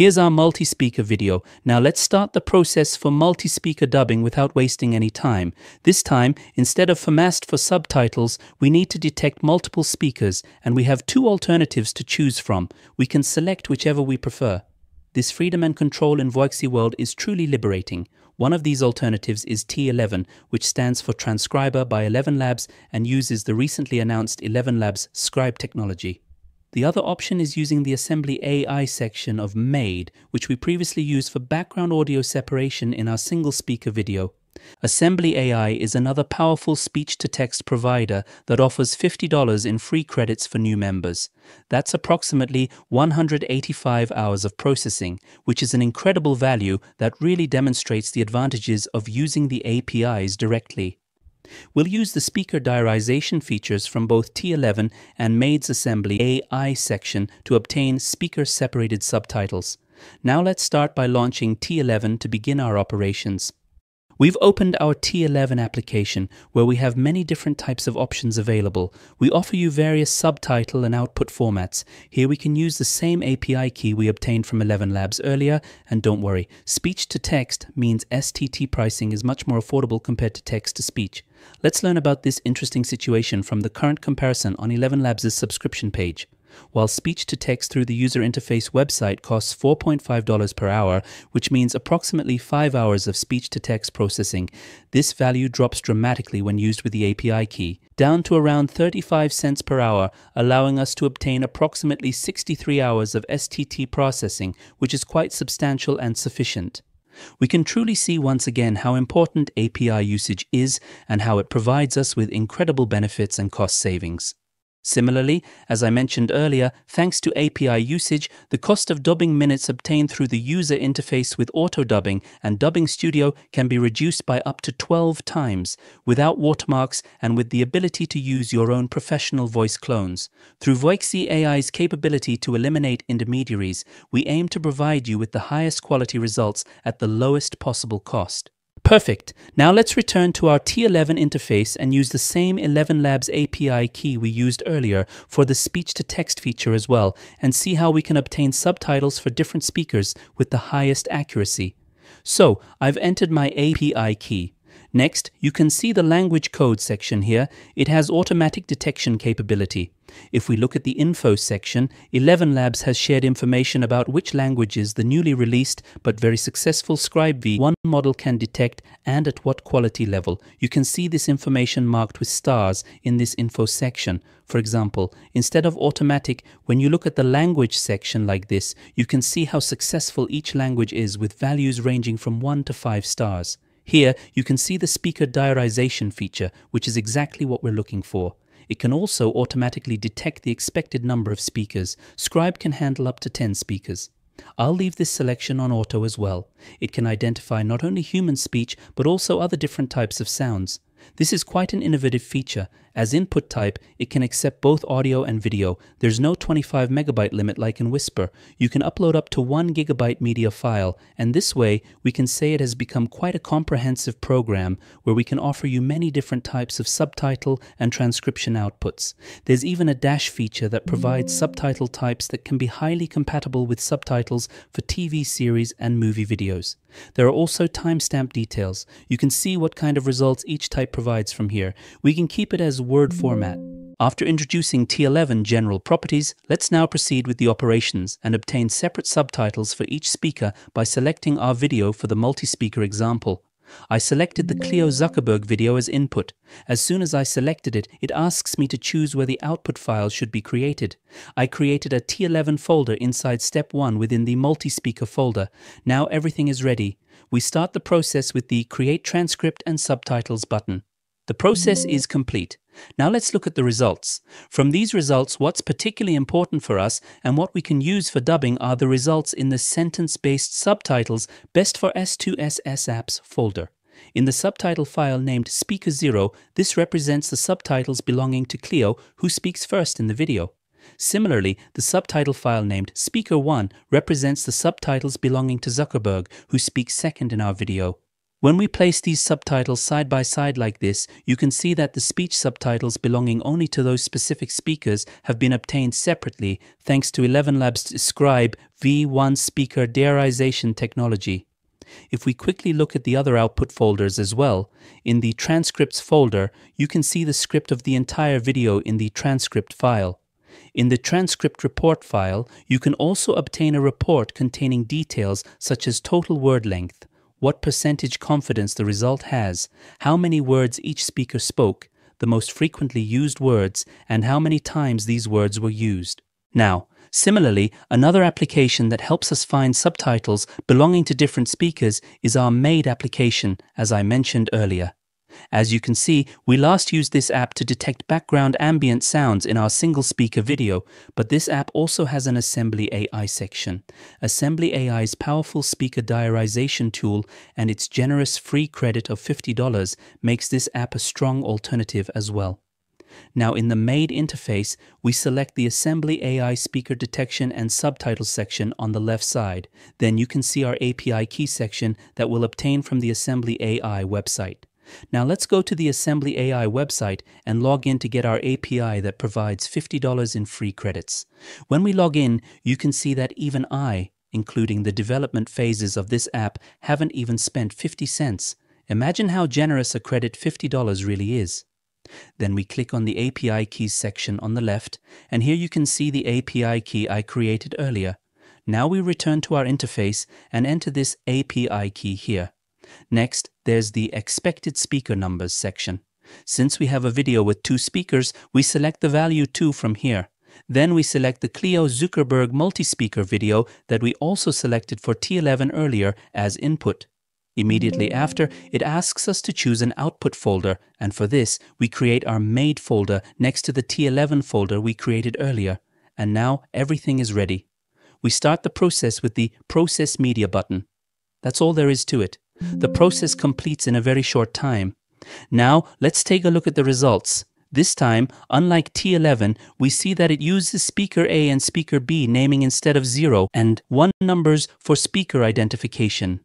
Here's our multi-speaker video. Now let's start the process for multi-speaker dubbing without wasting any time. This time, instead of Famast for subtitles, we need to detect multiple speakers, and we have two alternatives to choose from. We can select whichever we prefer. This freedom and control in Voixie world is truly liberating. One of these alternatives is T11, which stands for Transcriber by ElevenLabs and uses the recently announced ElevenLabs Scribe technology. The other option is using the Assembly AI section of Made, which we previously used for background audio separation in our single speaker video. Assembly AI is another powerful speech-to-text provider that offers $50 in free credits for new members. That's approximately 185 hours of processing, which is an incredible value that really demonstrates the advantages of using the APIs directly. We'll use the speaker diarization features from both T11 and Made's Assembly AI section to obtain speaker-separated subtitles. Now let's start by launching T11 to begin our operations. We've opened our T11 application, where we have many different types of options available. We offer you various subtitle and output formats. Here we can use the same API key we obtained from ElevenLabs earlier, and don't worry, speech-to-text means S&TT pricing is much more affordable compared to text-to-speech. Let's learn about this interesting situation from the current comparison on ElevenLabs' subscription page. While speech-to-text through the user interface website costs $4.5 per hour, which means approximately 5 hours of speech-to-text processing, this value drops dramatically when used with the API key, down to around 35 cents per hour, allowing us to obtain approximately 63 hours of S&TT processing, which is quite substantial and sufficient. We can truly see once again how important API usage is and how it provides us with incredible benefits and cost savings. Similarly, as I mentioned earlier, thanks to API usage, the cost of dubbing minutes obtained through the user interface with auto-dubbing and Dubbing Studio can be reduced by up to 12 times, without watermarks and with the ability to use your own professional voice clones. Through Voixie AI's capability to eliminate intermediaries, we aim to provide you with the highest quality results at the lowest possible cost. Perfect. Now let's return to our T11 interface and use the same ElevenLabs API key we used earlier for the speech-to-text feature as well, and see how we can obtain subtitles for different speakers with the highest accuracy. So, I've entered my API key. Next, you can see the language code section here. It has automatic detection capability. If we look at the info section, ElevenLabs has shared information about which languages the newly released but very successful Scribe V1 model can detect and at what quality level. You can see this information marked with stars in this info section. For example, instead of automatic, when you look at the language section like this, you can see how successful each language is with values ranging from 1 to 5 stars. Here, you can see the speaker diarization feature, which is exactly what we're looking for. It can also automatically detect the expected number of speakers. Scribe can handle up to 10 speakers. I'll leave this selection on auto as well. It can identify not only human speech, but also other different types of sounds. This is quite an innovative feature. As input type, it can accept both audio and video. There's no 25 megabyte limit like in Whisper. You can upload up to 1 gigabyte media file, and this way we can say it has become quite a comprehensive program where we can offer you many different types of subtitle and transcription outputs. There's even a dash feature that provides subtitle types that can be highly compatible with subtitles for TV series and movie videos. There are also timestamp details. You can see what kind of results each type provides from here. We can keep it as Word format. After introducing T11 general properties, let's now proceed with the operations and obtain separate subtitles for each speaker by selecting our video for the multi-speaker example. I selected the Cleo Zuckerberg video as input. As soon as I selected it, it asks me to choose where the output file should be created. I created a T11 folder inside step 1 within the multi-speaker folder. Now everything is ready. We start the process with the Create Transcript and Subtitles button. The process is complete. Now let's look at the results. From these results, what's particularly important for us and what we can use for dubbing are the results in the sentence-based subtitles best for S2SS apps folder. In the subtitle file named Speaker 0, this represents the subtitles belonging to Cleo, who speaks first in the video. Similarly, the subtitle file named Speaker 1 represents the subtitles belonging to Zuckerberg, who speaks second in our video. When we place these subtitles side by side like this, you can see that the speech subtitles belonging only to those specific speakers have been obtained separately thanks to ElevenLabs' Scribe V1 speaker diarization technology. If we quickly look at the other output folders as well, in the transcripts folder, you can see the script of the entire video in the transcript file. In the transcript report file, you can also obtain a report containing details such as total word length, what percentage confidence the result has, how many words each speaker spoke, the most frequently used words, and how many times these words were used. Now, similarly, another application that helps us find subtitles belonging to different speakers is our Made application, as I mentioned earlier. As you can see, we last used this app to detect background ambient sounds in our single speaker video, but this app also has an Assembly AI section. Assembly AI's powerful speaker diarization tool and its generous free credit of $50 makes this app a strong alternative as well. Now in the Made interface, we select the Assembly AI speaker detection and subtitles section on the left side. Then you can see our API key section that we'll obtain from the Assembly AI website. Now let's go to the Assembly AI website and log in to get our API that provides $50 in free credits. When we log in, you can see that even I, including the development phases of this app, haven't even spent 50 cents. Imagine how generous a credit $50 really is. Then we click on the API keys section on the left, and here you can see the API key I created earlier. Now we return to our interface and enter this API key here. Next, there's the Expected Speaker Numbers section. Since we have a video with 2 speakers, we select the value 2 from here. Then we select the Cleo Zuckerberg multi-speaker video that we also selected for T11 earlier as input. Immediately after, it asks us to choose an output folder, and for this, we create our Made folder next to the T11 folder we created earlier. And now everything is ready. We start the process with the Process Media button. That's all there is to it. The process completes in a very short time. Now, let's take a look at the results. This time, unlike T11, we see that it uses speaker A and speaker B naming instead of 0 and 1 numbers for speaker identification.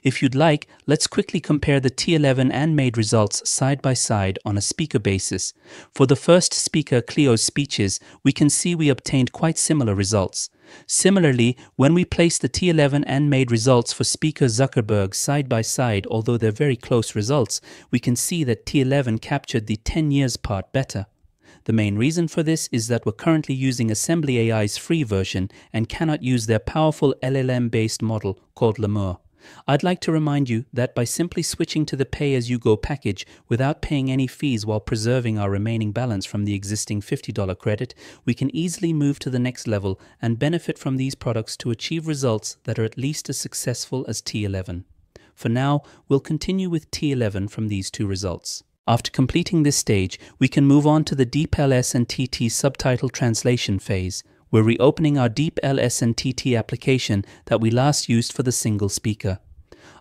If you'd like, let's quickly compare the T11 and Made results side by side on a speaker basis. For the first speaker, Cleo's speeches, we can see we obtained quite similar results. Similarly, when we place the T11 and Made results for speaker Zuckerberg side by side, although they're very close results, we can see that T11 captured the 10 years part better. The main reason for this is that we're currently using Assembly AI's free version and cannot use their powerful LLM-based model called Lemur. I'd like to remind you that by simply switching to the pay-as-you-go package without paying any fees while preserving our remaining balance from the existing $50 credit, we can easily move to the next level and benefit from these products to achieve results that are at least as successful as T11. For now, we'll continue with T11 from these 2 results. After completing this stage, we can move on to the DeepL S&TT subtitle translation phase. We're reopening our DeepL S&TT application that we last used for the single speaker.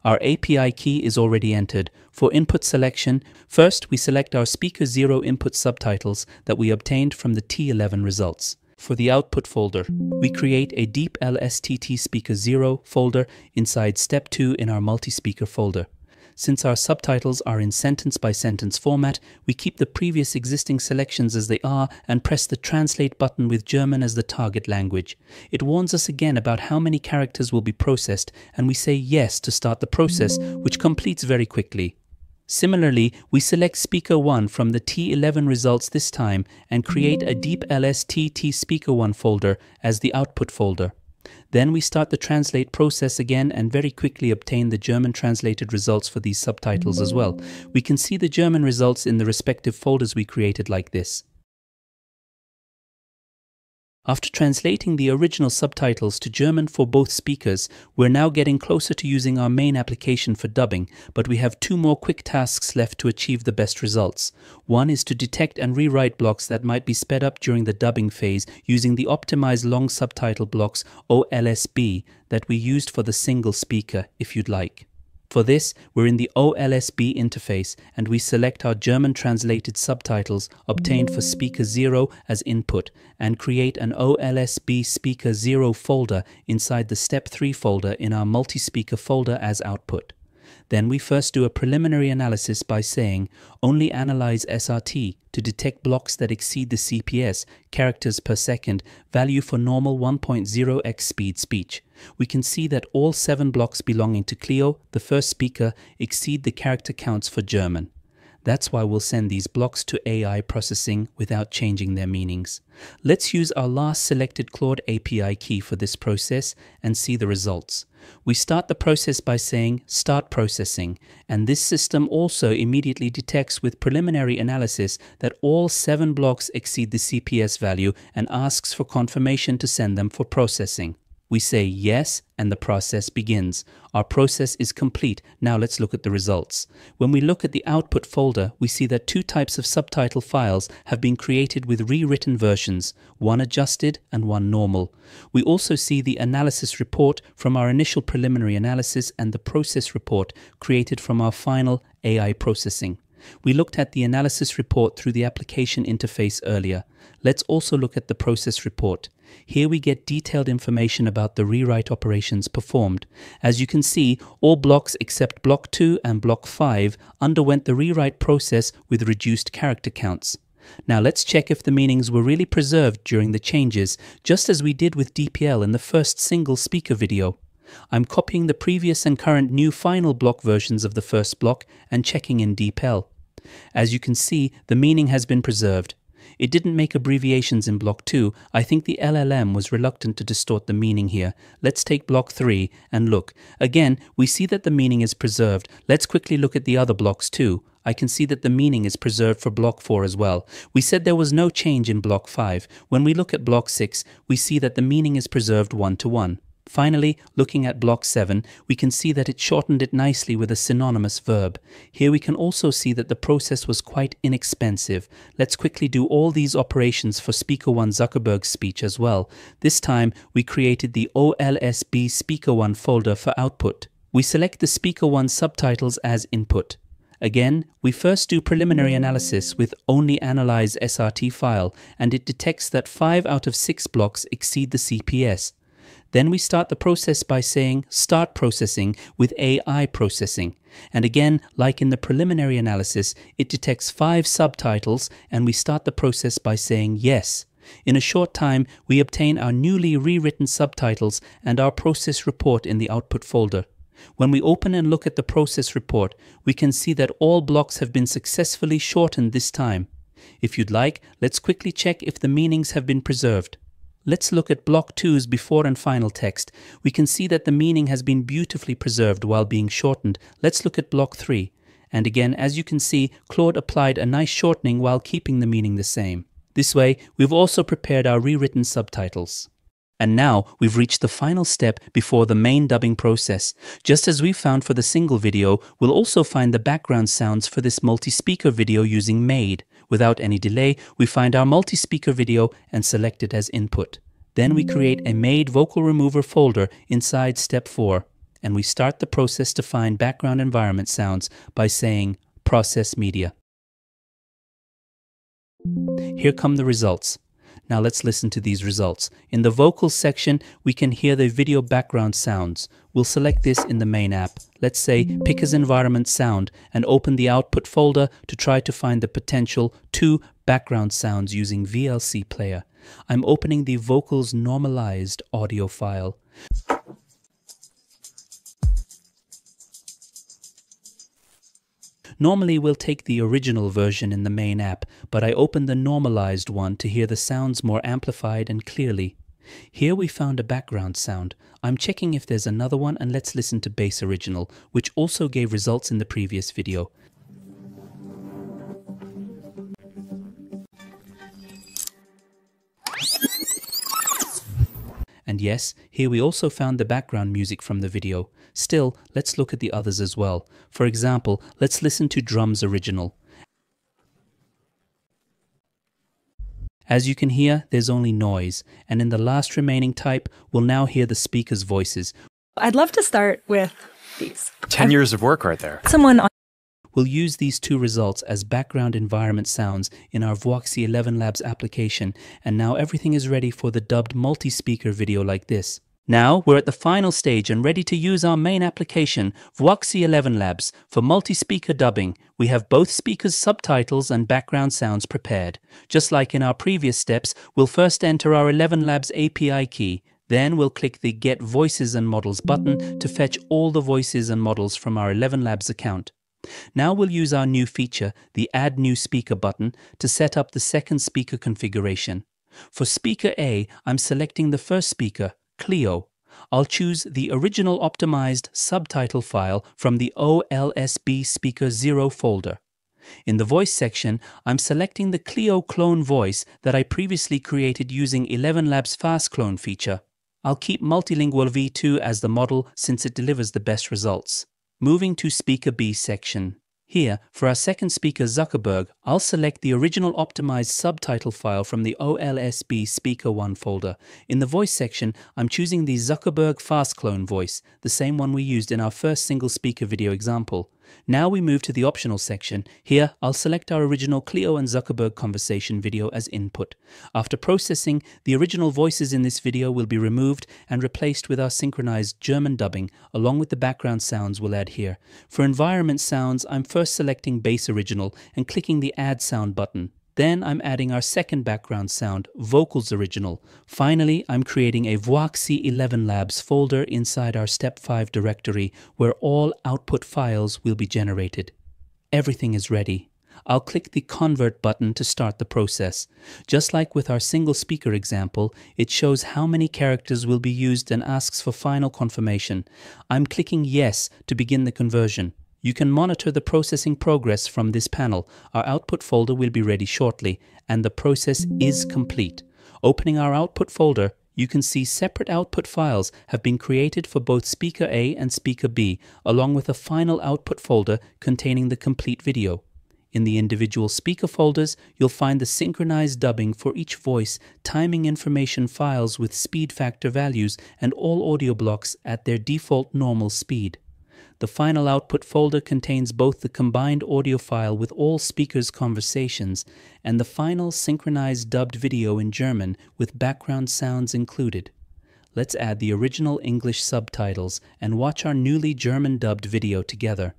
Our API key is already entered. For input selection, first we select our speaker 0 input subtitles that we obtained from the T11 results. For the output folder, we create a DeepL S&TT speaker 0 folder inside step 2 in our multi-speaker folder. Since our subtitles are in sentence-by-sentence format, we keep the previous existing selections as they are and press the Translate button with German as the target language. It warns us again about how many characters will be processed, and we say yes to start the process, which completes very quickly. Similarly, we select Speaker 1 from the T11 results this time and create a DeepL S&TT Speaker 1 folder as the output folder. Then we start the translate process again and very quickly obtain the German translated results for these subtitles as well. We can see the German results in the respective folders we created like this. After translating the original subtitles to German for both speakers, we're now getting closer to using our main application for dubbing, but we have 2 more quick tasks left to achieve the best results. One is to detect and rewrite blocks that might be sped up during the dubbing phase using the optimized long subtitle blocks OLSB that we used for the single speaker, if you'd like. For this, we're in the OLSB interface and we select our German translated subtitles obtained for speaker 0 as input and create an OLSB speaker 0 folder inside the step 3 folder in our multi-speaker folder as output. Then we first do a preliminary analysis by saying, only analyze SRT to detect blocks that exceed the CPS, characters per second, value for normal 1.0x speed speech. We can see that all 7 blocks belonging to Cleo, the first speaker, exceed the character counts for German. That's why we'll send these blocks to AI processing without changing their meanings. Let's use our last selected Claude API key for this process and see the results. We start the process by saying start processing, and this system also immediately detects with preliminary analysis that all 7 blocks exceed the CPS value and asks for confirmation to send them for processing. We say yes, and the process begins. Our process is complete. Now let's look at the results. When we look at the output folder, we see that 2 types of subtitle files have been created with rewritten versions, one adjusted and one normal. We also see the analysis report from our initial preliminary analysis and the process report created from our final AI processing. We looked at the analysis report through the application interface earlier. Let's also look at the process report. Here we get detailed information about the rewrite operations performed. As you can see, all blocks except block 2 and block 5 underwent the rewrite process with reduced character counts. Now let's check if the meanings were really preserved during the changes, just as we did with DeepL in the first single speaker video. I'm copying the previous and current new final block versions of the first block and checking in DeepL. As you can see, the meaning has been preserved. It didn't make abbreviations in block 2. I think the LLM was reluctant to distort the meaning here. Let's take block 3 and look. Again, we see that the meaning is preserved. Let's quickly look at the other blocks too. I can see that the meaning is preserved for block 4 as well. We said there was no change in block 5. When we look at block 6, we see that the meaning is preserved 1-to-1. Finally, looking at block 7, we can see that it shortened it nicely with a synonymous verb. Here we can also see that the process was quite inexpensive. Let's quickly do all these operations for Speaker 1 Zuckerberg's speech as well. This time, we created the OLSB Speaker 1 folder for output. We select the Speaker 1 subtitles as input. Again, we first do preliminary analysis with only analyze SRT file, and it detects that 5 out of 6 blocks exceed the CPS. Then we start the process by saying start processing with AI processing. And again, like in the preliminary analysis, it detects 5 subtitles and we start the process by saying yes. In a short time, we obtain our newly rewritten subtitles and our process report in the output folder. When we open and look at the process report, we can see that all blocks have been successfully shortened this time. If you'd like, let's quickly check if the meanings have been preserved. Let's look at block 2's before and final text. We can see that the meaning has been beautifully preserved while being shortened. Let's look at block 3. And again, as you can see, Claude applied a nice shortening while keeping the meaning the same. This way, we've also prepared our rewritten subtitles. And now we've reached the final step before the main dubbing process. Just as we found for the single video, we'll also find the background sounds for this multi-speaker video using Made. Without any delay, we find our multi-speaker video and select it as input. Then we create a Made vocal remover folder inside step 4, and we start the process to find background environment sounds by saying Process Media. Here come the results. Now let's listen to these results. In the vocals section, we can hear the video background sounds. We'll select this in the main app. Let's say pick as environment sound and open the output folder to try to find the potential 2 background sounds using VLC Player. I'm opening the vocals normalized audio file. Normally we'll take the original version in the main app, but I opened the normalized one to hear the sounds more amplified and clearly. Here we found a background sound. I'm checking if there's another one, and let's listen to Bass Original, which also gave results in the previous video. And yes, here we also found the background music from the video. Still, let's look at the others as well. For example, let's listen to Drums Original. As you can hear, there's only noise, and in the last remaining type, we'll now hear the speakers' voices. I'd love to start with these. 10 years of work right there. We'll use these 2 results as background environment sounds in our Voixie ElevenLabs application, and now everything is ready for the dubbed multi-speaker video like this. Now we're at the final stage and ready to use our main application, Voixie ElevenLabs, for multi-speaker dubbing. We have both speakers' subtitles and background sounds prepared. Just like in our previous steps, we'll first enter our ElevenLabs API key. Then we'll click the Get Voices and Models button to fetch all the voices and models from our ElevenLabs account. Now we'll use our new feature, the Add New Speaker button, to set up the second speaker configuration. For speaker A, I'm selecting the first speaker, Cleo. I'll choose the original optimized subtitle file from the OLSB Speaker 0 folder. In the voice section, I'm selecting the Cleo clone voice that I previously created using ElevenLabs Fast Clone feature. I'll keep Multilingual V2 as the model since it delivers the best results. Moving to Speaker B section. Here, for our second speaker Zuckerberg, I'll select the original optimized subtitle file from the OLSB Speaker 1 folder. In the voice section, I'm choosing the Zuckerberg Fast Clone voice, the same one we used in our first single speaker video example. Now we move to the optional section. Here, I'll select our original Cleo and Zuckerberg conversation video as input. After processing, the original voices in this video will be removed and replaced with our synchronized German dubbing, along with the background sounds we'll add here. For environment sounds, I'm first selecting Base Original and clicking the Add Sound button. Then I'm adding our second background sound, Vocals Original. Finally, I'm creating a Voixie ElevenLabs folder inside our Step 5 directory where all output files will be generated. Everything is ready. I'll click the Convert button to start the process. Just like with our single speaker example, it shows how many characters will be used and asks for final confirmation. I'm clicking Yes to begin the conversion. You can monitor the processing progress from this panel. Our output folder will be ready shortly, and the process is complete. Opening our output folder, you can see separate output files have been created for both speaker A and speaker B, along with a final output folder containing the complete video. In the individual speaker folders, you'll find the synchronized dubbing for each voice, timing information files with speed factor values, and all audio blocks at their default normal speed. The final output folder contains both the combined audio file with all speakers' conversations and the final synchronized dubbed video in German with background sounds included. Let's add the original English subtitles and watch our newly German dubbed video together.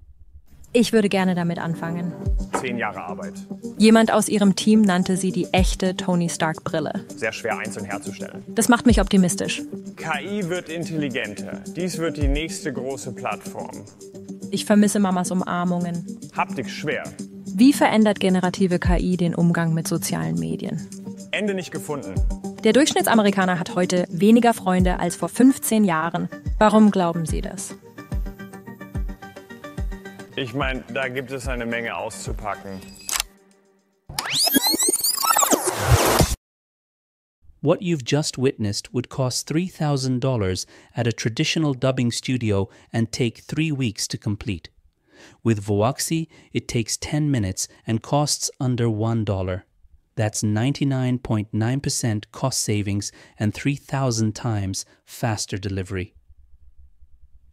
Ich würde gerne damit anfangen. 10 Jahre Arbeit. Jemand aus ihrem Team nannte sie die echte Tony Stark-Brille. Sehr schwer einzeln herzustellen. Das macht mich optimistisch. KI wird intelligenter. Dies wird die nächste große Plattform. Ich vermisse Mamas Umarmungen. Haptik schwer. Wie verändert generative KI den Umgang mit sozialen Medien? Ende nicht gefunden. Der Durchschnittsamerikaner hat heute weniger Freunde als vor 15 Jahren. Warum glauben Sie das? Ich meine, da gibt es eine Menge auszupacken. What you've just witnessed would cost $3,000 at a traditional dubbing studio and take 3 weeks to complete. With Voixie, it takes 10 minutes and costs under $1. That's 99.9% cost savings and 3,000 times faster delivery.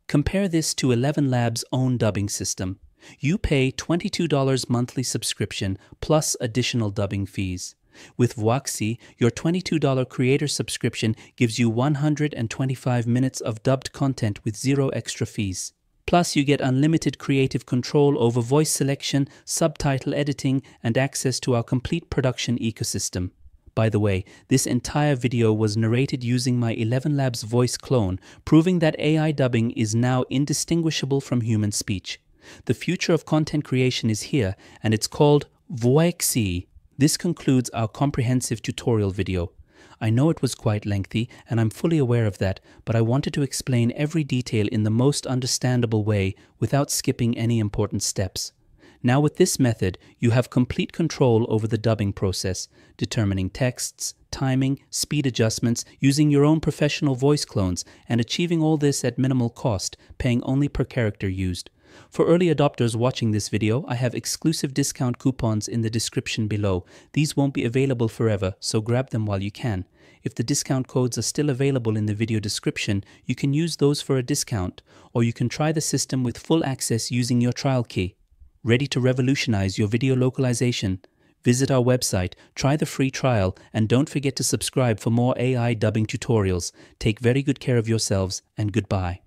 Compare this to ElevenLabs' own dubbing system. You pay $22 monthly subscription plus additional dubbing fees. With Voixie, your $22 creator subscription gives you 125 minutes of dubbed content with 0 extra fees. Plus, you get unlimited creative control over voice selection, subtitle editing, and access to our complete production ecosystem. By the way, this entire video was narrated using my ElevenLabs voice clone, proving that AI dubbing is now indistinguishable from human speech. The future of content creation is here, and it's called Voixie. This concludes our comprehensive tutorial video. I know it was quite lengthy, and I'm fully aware of that, but I wanted to explain every detail in the most understandable way without skipping any important steps. Now with this method, you have complete control over the dubbing process, determining texts, timing, speed adjustments, using your own professional voice clones, and achieving all this at minimal cost, paying only per character used. For early adopters watching this video, I have exclusive discount coupons in the description below. These won't be available forever, so grab them while you can. If the discount codes are still available in the video description, you can use those for a discount, or you can try the system with full access using your trial key. Ready to revolutionize your video localization? Visit our website, try the free trial, and don't forget to subscribe for more AI dubbing tutorials. Take very good care of yourselves, and goodbye.